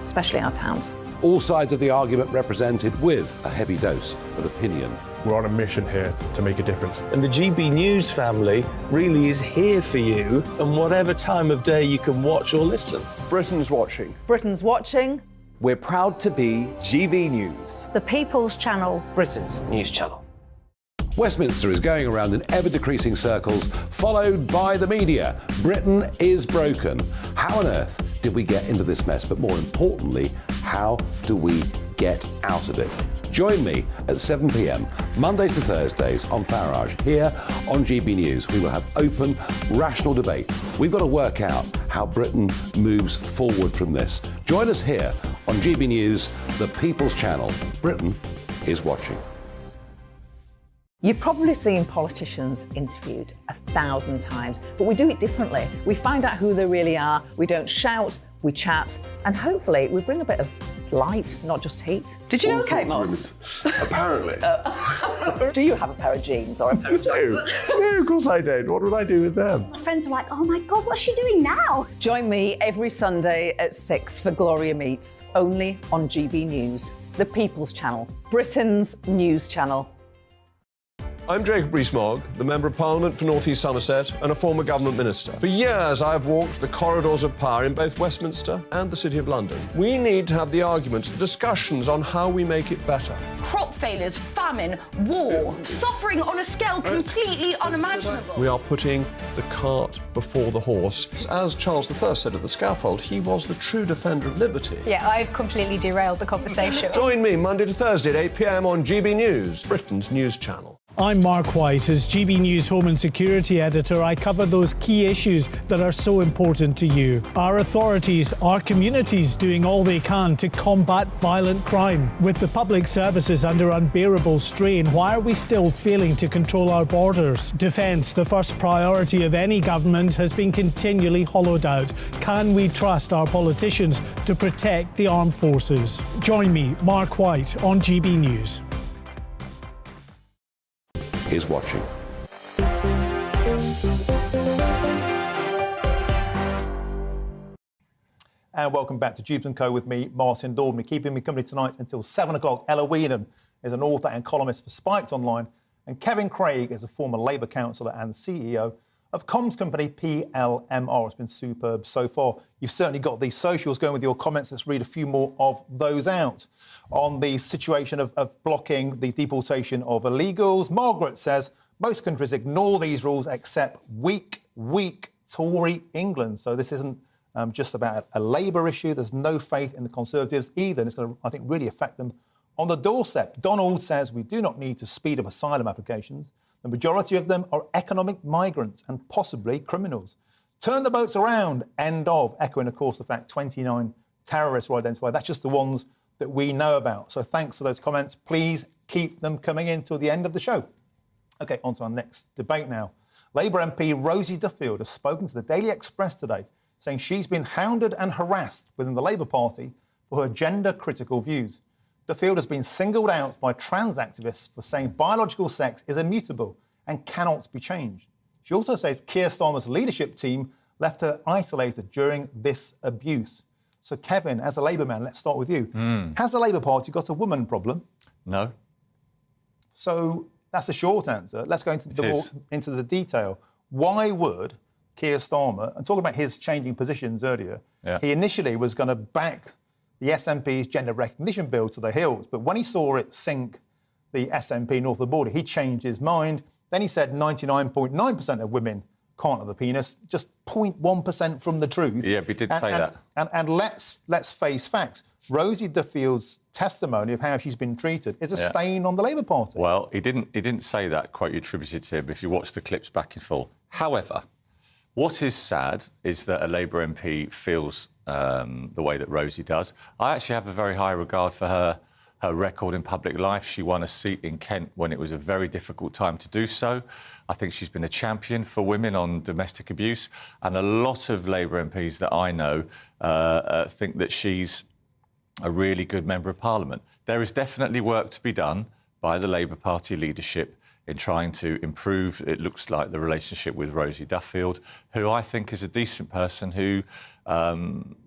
especially our towns. All sides of the argument represented with a heavy dose of opinion. We're on a mission here to make a difference. And the GB News family really is here for you, and whatever time of day you can watch or listen. Britain's watching. Britain's watching. We're proud to be GB News, The People's Channel. Britain's news channel. Westminster is going around in ever-decreasing circles, followed by the media. Britain is broken. How on earth did we get into this mess? But more importantly, how do we get out of it? Join me at 7 p.m, Mondays to Thursdays on Farage, here on GB News. We will have open, rational debate. We've got to work out how Britain moves forward from this. Join us here on GB News, the People's Channel. Britain is watching. You've probably seen politicians interviewed 1,000 times, but we do it differently. We find out who they really are, we don't shout, we chat, and hopefully we bring a bit of light, not just heat. Did you know Kate Moss? Apparently. Do you have a pair of jeans or a pair of jeans? No, of course I don't. What would I do with them? My friends are like, oh my God, what's she doing now? Join me every Sunday at 6 for Gloria Meets, only on GB News, the People's Channel, Britain's news channel. I'm Jacob Rees-Mogg, the Member of Parliament for North East Somerset and a former government minister. For years, I've walked the corridors of power in both Westminster and the City of London. We need to have the arguments, the discussions on how we make it better. Crop failures, famine, war, suffering on a scale completely unimaginable. We are putting the cart before the horse. As Charles I said at the scaffold, he was the true defender of liberty. Yeah, I've completely derailed the conversation. Join me Monday to Thursday at 8 p.m. on GB News, Britain's news channel. I'm Mark White. As GB News Home and Security Editor, I cover those key issues that are so important to you. Our authorities, our communities doing all they can to combat violent crime. With the public services under unbearable strain, why are we still failing to control our borders? Defence, the first priority of any government, has been continually hollowed out. Can we trust our politicians to protect the armed forces? Join me, Mark White, on GB News. Is watching. And welcome back to Dewbs & Co. with me, Martin Daubney. Keeping me company tonight until 7 o'clock, Ella Weenan is an author and columnist for Spiked Online, and Kevin Craig is a former Labour councillor and CEO of comms company PLMR. It's been superb so far. You've certainly got these socials going with your comments. Let's read a few more of those out. On the situation of blocking the deportation of illegals, Margaret says most countries ignore these rules except weak Tory England. So this isn't just about a Labour issue. There's no faith in the Conservatives either. And it's going to, I think, really affect them on the doorstep. Donald says we do not need to speed up asylum applications. The majority of them are economic migrants and possibly criminals. Turn the boats around, end of. Echoing, of course, the fact 29 terrorists were identified. That's just the ones that we know about. So thanks for those comments. Please keep them coming in till the end of the show. OK, on to our next debate now. Labour MP Rosie Duffield has spoken to the Daily Express today, saying she's been hounded and harassed within the Labour Party for her gender-critical views. Duffield has been singled out by trans activists for saying biological sex is immutable and cannot be changed. She also says Keir Starmer's leadership team left her isolated during this abuse. So, Kevin, as a Labour man, let's start with you. Has the Labour Party got a woman problem? No. So that's a short answer. Let's go into the detail. Why would Keir Starmer, and talking about his changing positions earlier, he initially was going to back the SNP's gender recognition bill to the hills. But when he saw it sink the SNP north of the border, he changed his mind. Then he said 99.9% of women can't have a penis, just 0.1% from the truth. Yeah, but he did say that. And let's face facts. Rosie Duffield's testimony of how she's been treated is a stain on the Labour Party. Well, he didn't say that, quote you attributed to him, if you watch the clips back in full. However, what is sad is that a Labour MP feels the way that Rosie does. I actually have a very high regard for her record in public life. She won a seat in Kent when it was a very difficult time to do so. I think she's been a champion for women on domestic abuse, and a lot of Labour MPs that I know think that she's a really good Member of Parliament. There is definitely work to be done by the Labour Party leadership in trying to improve, it looks like, the relationship with Rosie Duffield, who I think is a decent person who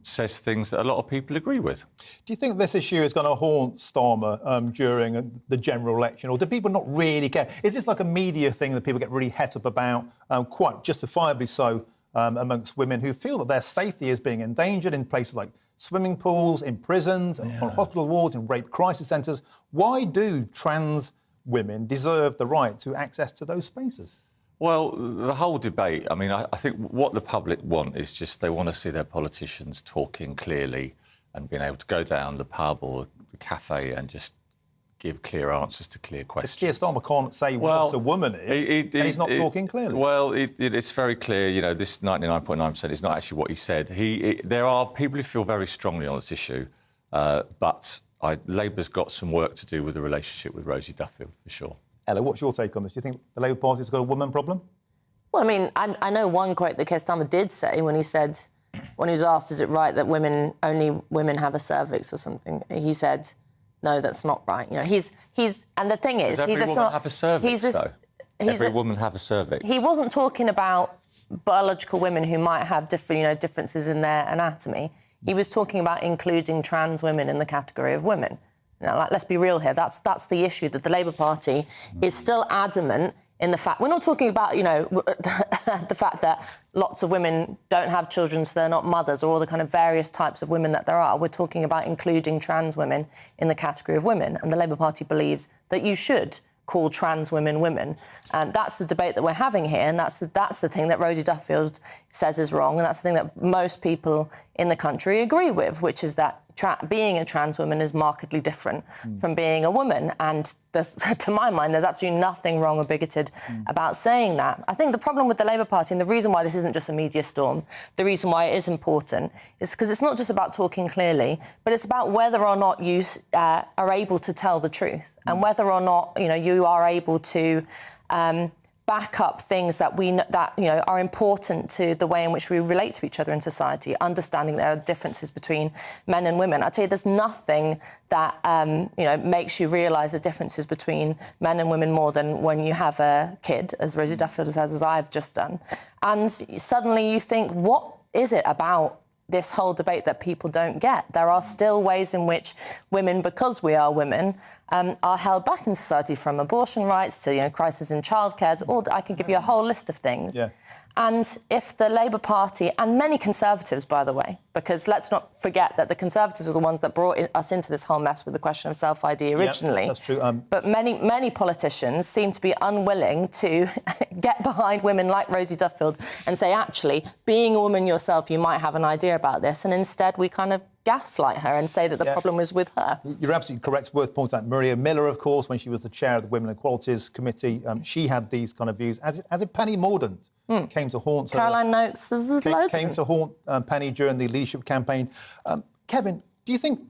says things that a lot of people agree with. Do you think this issue is going to haunt Starmer during the general election, or do people not really care? Is this like a media thing that people get really het up about, quite justifiably so, amongst women who feel that their safety is being endangered in places like swimming pools, in prisons, on hospital wards, in rape crisis centres? Why do trans women deserve the right to access to those spaces? Well, the whole debate, I mean, I think what the public want is just they want to see their politicians talking clearly and being able to go down the pub or the cafe and just give clear answers to clear questions. Keir Starmer can't say what a woman is, and he's not talking clearly. Well, it's very clear, you know, this 99.9% is not actually what he said. There are people who feel very strongly on this issue, but Labour's got some work to do with the relationship with Rosie Duffield, for sure. Ella, what's your take on this? Do you think the Labour Party's got a woman problem? Well, I mean, I know one quote that Keir Starmer did say when he said, when he was asked, is it right that only women have a cervix or something? He said, no, that's not right. You know, he's and the thing is, Does every woman have a cervix, though? Every woman have a cervix. He wasn't talking about biological women who might have differences in their anatomy. He was talking about including trans women in the category of women. Now, let's be real here. That's the issue, that the Labour Party is still adamant in the fact... We're not talking about, the fact that lots of women don't have children, so they're not mothers, or all the kind of various types of women that there are. We're talking about including trans women in the category of women. And the Labour Party believes that you should call trans women women. And that's the debate that we're having here, and that's the thing that Rosie Duffield says is wrong, and that's the thing that most people in the country agree with, which is that being a trans woman is markedly different from being a woman. And to my mind, there's absolutely nothing wrong or bigoted about saying that. I think the problem with the Labour Party, and the reason why this isn't just a media storm, the reason why it is important, is because it's not just about talking clearly, but it's about whether or not you are able to tell the truth, and whether or not you are able to back up things that are important to the way in which we relate to each other in society, understanding there are differences between men and women. I tell you, there's nothing that makes you realise the differences between men and women more than when you have a kid, as Rosie Duffield has said, as I've just done, and suddenly you think, what is it about this whole debate that people don't get? There are still ways in which women, because we are women, are held back in society, from abortion rights to crisis in childcare. I can give you a whole list of things. Yeah. And if the Labour Party, and many Conservatives, by the way, because let's not forget that the Conservatives are the ones that brought us into this whole mess with the question of self-ID originally. Yeah, that's true. But many politicians seem to be unwilling to get behind women like Rosie Duffield and say, actually, being a woman yourself, you might have an idea about this. And instead, we kind of gaslight her and say that the problem was with her. You're absolutely correct. It's worth pointing out Maria Miller, of course, when she was the chair of the Women Equalities Committee, she had these kind of views, as did Penny Mordaunt. Came to haunt her. Caroline Noakes, there's loads came to haunt Penny during the leadership campaign. Kevin, do you think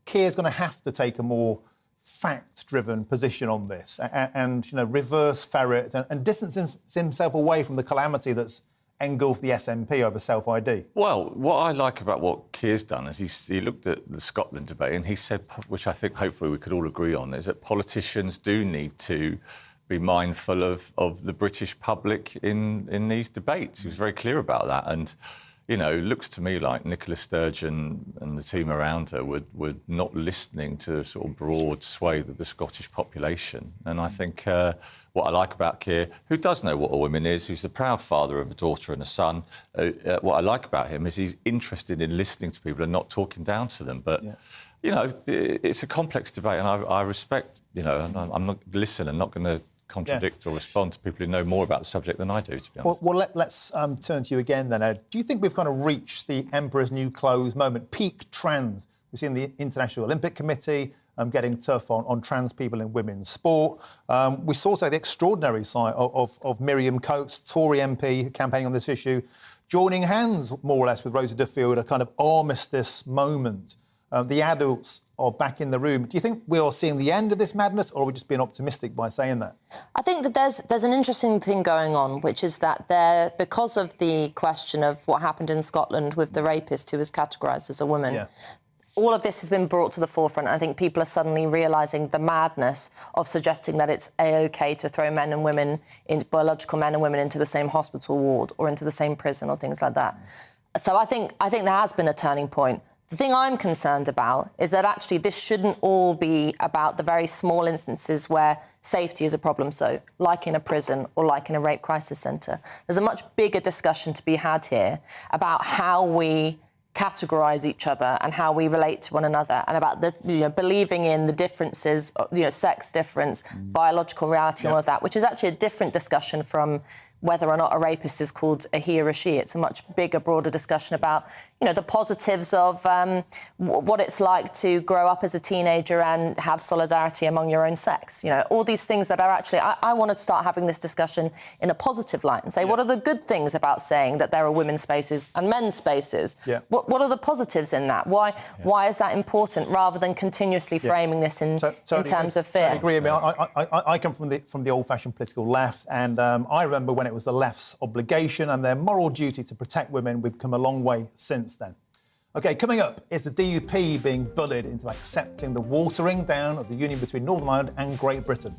Keir's going to have to take a more fact-driven position on this and reverse ferret and distance himself away from the calamity that's engulfed the SNP over self-ID? Well, what I like about what Keir's done is he looked at the Scotland debate and he said, which I think hopefully we could all agree on, is that politicians do need to be mindful of the British public in these debates. He was very clear about that. And, it looks to me like Nicola Sturgeon and the team around her were not listening to a sort of broad swathe of the Scottish population. And I think what I like about Keir, who does know what a woman is, who's the proud father of a daughter and a son, what I like about him is he's interested in listening to people and not talking down to them. But, it's a complex debate, and I respect, I'm not not going to contradict or respond to people who know more about the subject than I do, to be honest. Well, let's turn to you again then, Ed. Do you think we've kind of reached the Emperor's New Clothes moment, peak trans? We've seen the International Olympic Committee getting tough on trans people in women's sport. We saw, the extraordinary side of Miriam Coates, Tory MP, campaigning on this issue, joining hands, more or less, with Rosie Duffield, a kind of armistice moment. The adults are back in the room. Do you think we are seeing the end of this madness, or are we just being optimistic by saying that? I think that there's an interesting thing going on, which is that because of the question of what happened in Scotland with the rapist who was categorised as a woman, all of this has been brought to the forefront. I think people are suddenly realising the madness of suggesting that it's A-OK to throw biological men and women into the same hospital ward or into the same prison or things like that. So I think there has been a turning point. The thing I'm concerned about is that actually this shouldn't all be about the very small instances where safety is a problem, so like in a prison or like in a rape crisis centre. There's a much bigger discussion to be had here about how we categorise each other and how we relate to one another, and about believing in the differences, sex difference, biological reality, and all of that, which is actually a different discussion from whether or not a rapist is called a he or a she. It's a much bigger, broader discussion about, the positives of what it's like to grow up as a teenager and have solidarity among your own sex. All these things that are actually... I want to start having this discussion in a positive light and say, what are the good things about saying that there are women's spaces and men's spaces? Yeah. What are the positives in that? Why is that important, rather than continuously framing this in terms of fear? I agree. I mean, I come from the old-fashioned political left, and I remember when it was the left's obligation and their moral duty to protect women. We've come a long way since then. OK, coming up is the DUP being bullied into accepting the watering down of the union between Northern Ireland and Great Britain.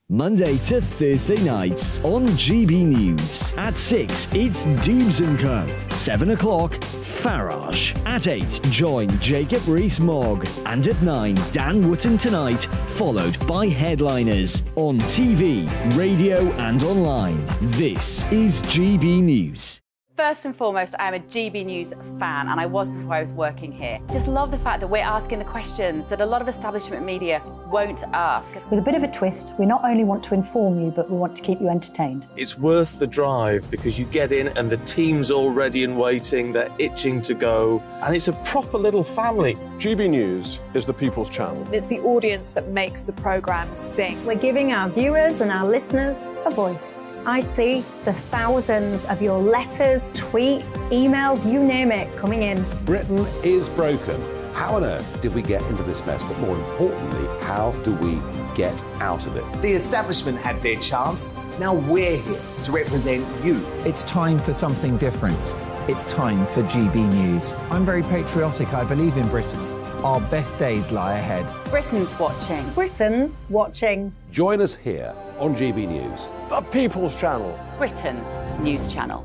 Monday to Thursday nights on GB News. At 6, it's Dewbs & Co. 7 o'clock, Farage. At 8, join Jacob Rees-Mogg. And at 9, Dan Wootton Tonight, followed by headliners on TV, radio and online. This is GB News. First and foremost, I am a GB News fan, and I was before I was working here. Just love the fact that we're asking the questions that a lot of establishment media won't ask. With a bit of a twist, we not only want to inform you, but we want to keep you entertained. It's worth the drive because you get in and the team's all ready and waiting, they're itching to go, and it's a proper little family. GB News is the People's Channel. It's the audience that makes the programme sing. We're giving our viewers and our listeners a voice. I see the thousands of your letters, tweets, emails, you name it, coming in. Britain is broken. How on earth did we get into this mess? But more importantly, how do we get out of it? The establishment had their chance. Now we're here to represent you. It's time for something different. It's time for GB News. I'm very patriotic. I believe in Britain. Our best days lie ahead. Britain's watching. Britain's watching. Join us here on GB News. The People's Channel. Britain's news channel.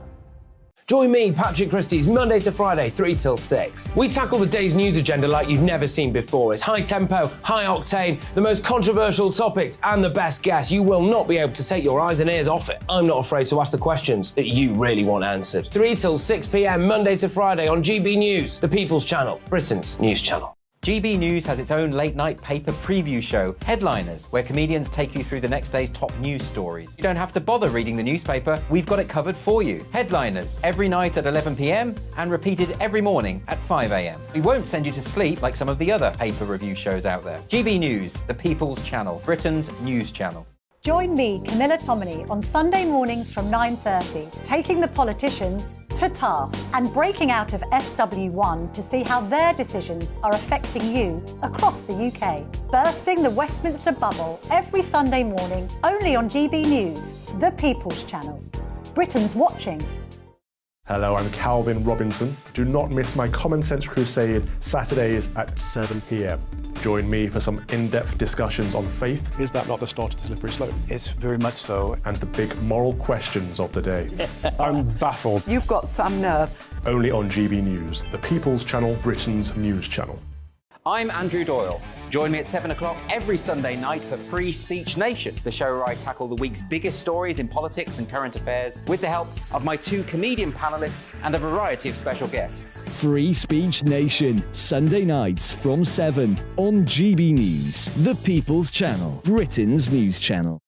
Join me, Patrick Christie's, Monday to Friday, 3 till 6. We tackle the day's news agenda like you've never seen before. It's high tempo, high octane, the most controversial topics and the best guests. You will not be able to take your eyes and ears off it. I'm not afraid to ask the questions that you really want answered. 3 till 6 p.m, Monday to Friday on GB News, the People's Channel, Britain's news channel. GB News has its own late-night paper preview show, Headliners, where comedians take you through the next day's top news stories. You don't have to bother reading the newspaper, we've got it covered for you. Headliners, every night at 11 p.m, and repeated every morning at 5 a.m. We won't send you to sleep like some of the other paper review shows out there. GB News, the People's Channel, Britain's news channel. Join me, Camilla Tominey, on Sunday mornings from 9:30, taking the politicians to task and breaking out of SW1 to see how their decisions are affecting you across the UK. Bursting the Westminster bubble every Sunday morning, only on GB News, the People's Channel. Britain's watching. Hello, I'm Calvin Robinson. Do not miss my Common Sense Crusade Saturdays at 7 p.m. Join me for some in-depth discussions on faith. Is that not the start of the slippery slope? It's very much so. And the big moral questions of the day. I'm baffled. You've got some nerve. Only on GB News, the People's Channel, Britain's news channel. I'm Andrew Doyle. Join me at 7 o'clock every Sunday night for Free Speech Nation, the show where I tackle the week's biggest stories in politics and current affairs with the help of my 2 comedian panellists and a variety of special guests. Free Speech Nation, Sunday nights from 7 on GB News, the People's Channel, Britain's news channel.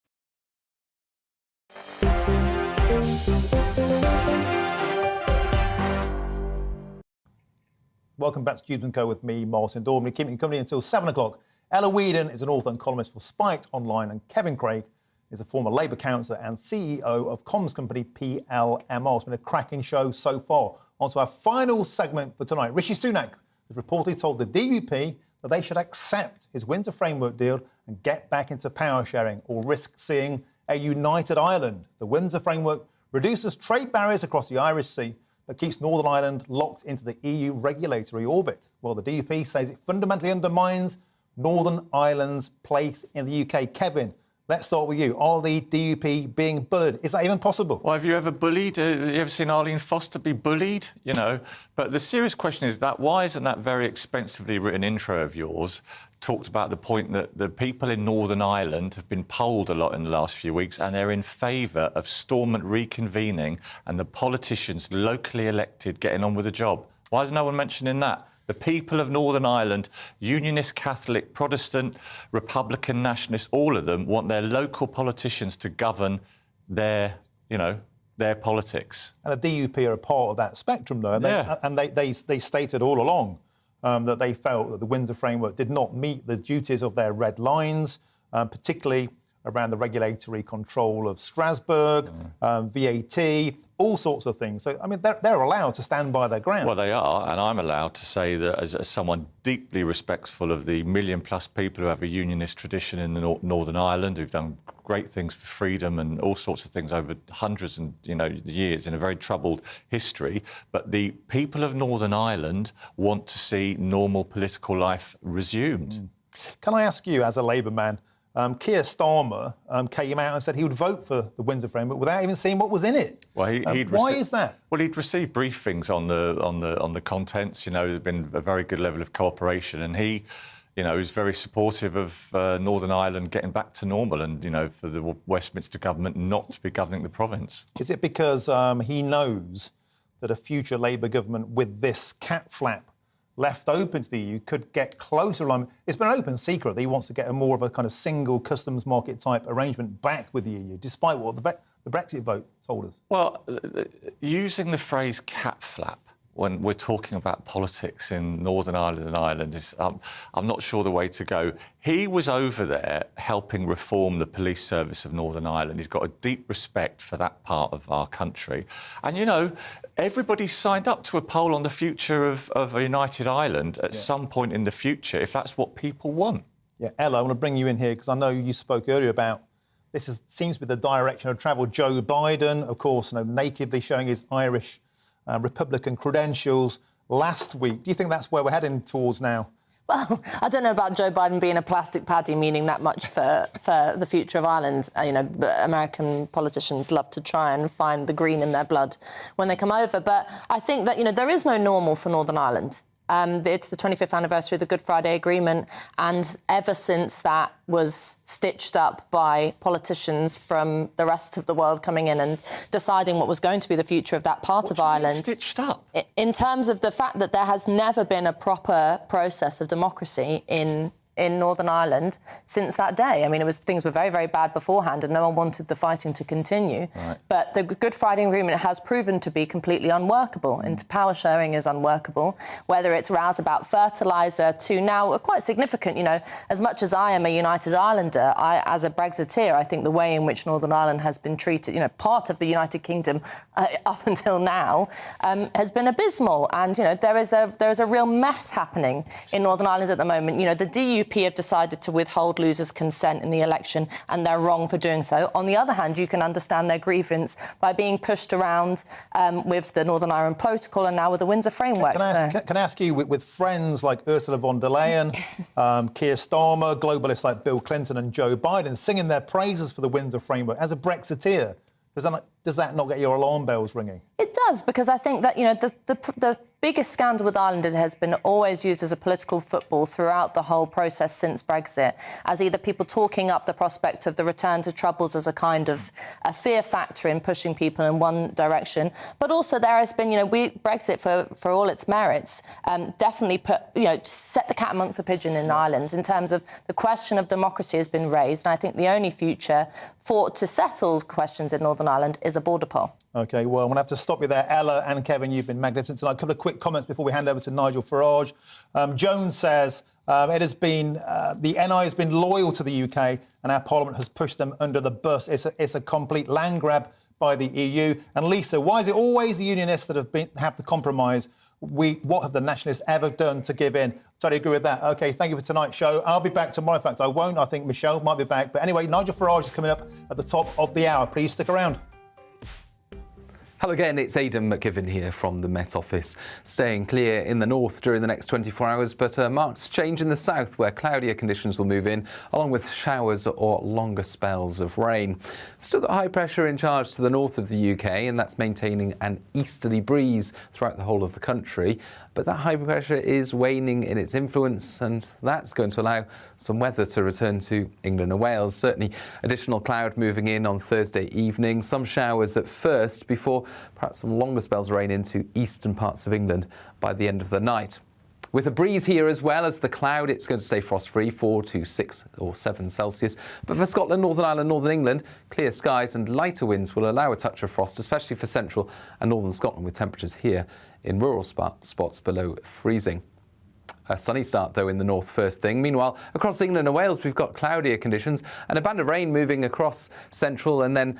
Welcome back to Dewbs & Co with me, Martin Dawbs. Keeping you company until 7 o'clock. Ella Whedon is an author and columnist for Spiked Online, and Kevin Craig is a former Labour councillor and CEO of comms company PLMR. It's been a cracking show so far. On to our final segment for tonight. Rishi Sunak has reportedly told the DUP that they should accept his Windsor Framework deal and get back into power sharing or risk seeing a united Ireland. The Windsor Framework reduces trade barriers across the Irish Sea, but keeps Northern Ireland locked into the EU regulatory orbit. Well, the DUP says it fundamentally undermines Northern Ireland's place in the UK. Kevin, let's start with you. Are the DUP being bullied? Is that even possible? Well, have you ever bullied? Have you ever seen Arlene Foster be bullied? You know, but the serious question is that why isn't that very expensively written intro of yours talked about the point that the people in Northern Ireland have been polled a lot in the last few weeks and they're in favour of Stormont reconvening and the politicians locally elected getting on with the job? Why is no one mentioning that? The people of Northern Ireland, Unionist, Catholic, Protestant, Republican, Nationalist, all of them want their local politicians to govern their politics. And the DUP are a part of that spectrum, though. And they stated all along that they felt that the Windsor Framework did not meet the duties of their red lines, particularly around the regulatory control of Strasbourg, VAT, all sorts of things. So, I mean, they're allowed to stand by their ground. Well, they are, and I'm allowed to say that as someone deeply respectful of the million-plus people who have a unionist tradition in the Northern Ireland, who've done great things for freedom and all sorts of things over hundreds and years in a very troubled history. But the people of Northern Ireland want to see normal political life resumed. Can I ask you, as a Labour man, Keir Starmer came out and said he would vote for the Windsor Framework without even seeing what was in it. Well, why is that? Well, he'd received briefings on the contents. You know, there'd been a very good level of cooperation, and he, is very supportive of Northern Ireland getting back to normal, and for the Westminster government not to be governing the province. Is it because he knows that a future Labour government with this cat flap left open to the EU could get closer alignment? It's been an open secret that he wants to get a more of a kind of single customs market type arrangement back with the EU, despite what the Brexit vote told us. Well, using the phrase cat flap when we're talking about politics in Northern Ireland and Ireland is, I'm not sure the way to go. He was over there helping reform the police service of Northern Ireland. He's got a deep respect for that part of our country. And, everybody signed up to a poll on the future of a united Ireland at some point in the future, if that's what people want. Yeah, Ella, I want to bring you in here because I know you spoke earlier about seems to be the direction of travel. Joe Biden, of course, nakedly showing his Irish Republican credentials last week. Do you think that's where we're heading towards now? Well, I don't know about Joe Biden being a plastic paddy meaning that much for the future of Ireland. American politicians love to try and find the green in their blood when they come over. But I think that, there is no normal for Northern Ireland. It's the 25th anniversary of the Good Friday Agreement, and ever since that was stitched up by politicians from the rest of the world coming in and deciding what was going to be the future of that part of Ireland. Stitched up? In terms of the fact that there has never been a proper process of democracy in Northern Ireland since that day. I mean, things were very, very bad beforehand and no one wanted the fighting to continue. Right. But the Good Friday Agreement has proven to be completely unworkable, and power sharing is unworkable, whether it's rows about fertiliser to now quite significant, as much as I am a United Islander, as a Brexiteer, I think the way in which Northern Ireland has been treated, part of the United Kingdom up until now, has been abysmal. And, there is a real mess happening in Northern Ireland at the moment. The DUP have decided to withhold losers' consent in the election, and they're wrong for doing so. On the other hand, you can understand their grievance by being pushed around with the Northern Ireland Protocol and now with the Windsor Framework. Can I ask you, with friends like Ursula von der Leyen, Keir Starmer, globalists like Bill Clinton and Joe Biden singing their praises for the Windsor Framework, as a Brexiteer, does that not get your alarm bells ringing? It does, because I think that, the biggest scandal with Ireland has been always used as a political football throughout the whole process since Brexit, as either people talking up the prospect of the return to Troubles as a kind of a fear factor in pushing people in one direction, but also there has been, Brexit, for all its merits, definitely set the cat amongst the pigeon in Ireland in terms of the question of democracy has been raised, and I think the only future to settle questions in Northern Ireland is a border poll. OK, well, I'm going to have to stop you there. Ella and Kevin, you've been magnificent tonight. A couple of quick comments before we hand over to Nigel Farage. Jones says the NI has been loyal to the UK and our Parliament has pushed them under the bus. It's a complete land grab by the EU. And Lisa, why is it always the unionists that have to compromise What have the Nationalists ever done to give in? Totally agree with that. OK, thank you for tonight's show. I'll be back tomorrow. In fact, I won't. I think Michelle might be back. But anyway, Nigel Farage is coming up at the top of the hour. Please stick around. Hello again, it's Aidan McKibben here from the Met Office. Staying clear in the north during the next 24 hours, but a marked change in the south where cloudier conditions will move in, along with showers or longer spells of rain. We've still got high pressure in charge to the north of the UK, and that's maintaining an easterly breeze throughout the whole of the country. But that high pressure is waning in its influence, and that's going to allow some weather to return to England and Wales. Certainly additional cloud moving in on Thursday evening, some showers at first before perhaps some longer spells of rain into eastern parts of England by the end of the night. With a breeze here as well as the cloud, it's going to stay frost-free, 4 to 6 or 7 Celsius. But for Scotland, Northern Ireland, Northern England, clear skies and lighter winds will allow a touch of frost, especially for central and northern Scotland, with temperatures here in rural spots below freezing. A sunny start, though, in the north first thing. Meanwhile, across England and Wales, we've got cloudier conditions and a band of rain moving across central and then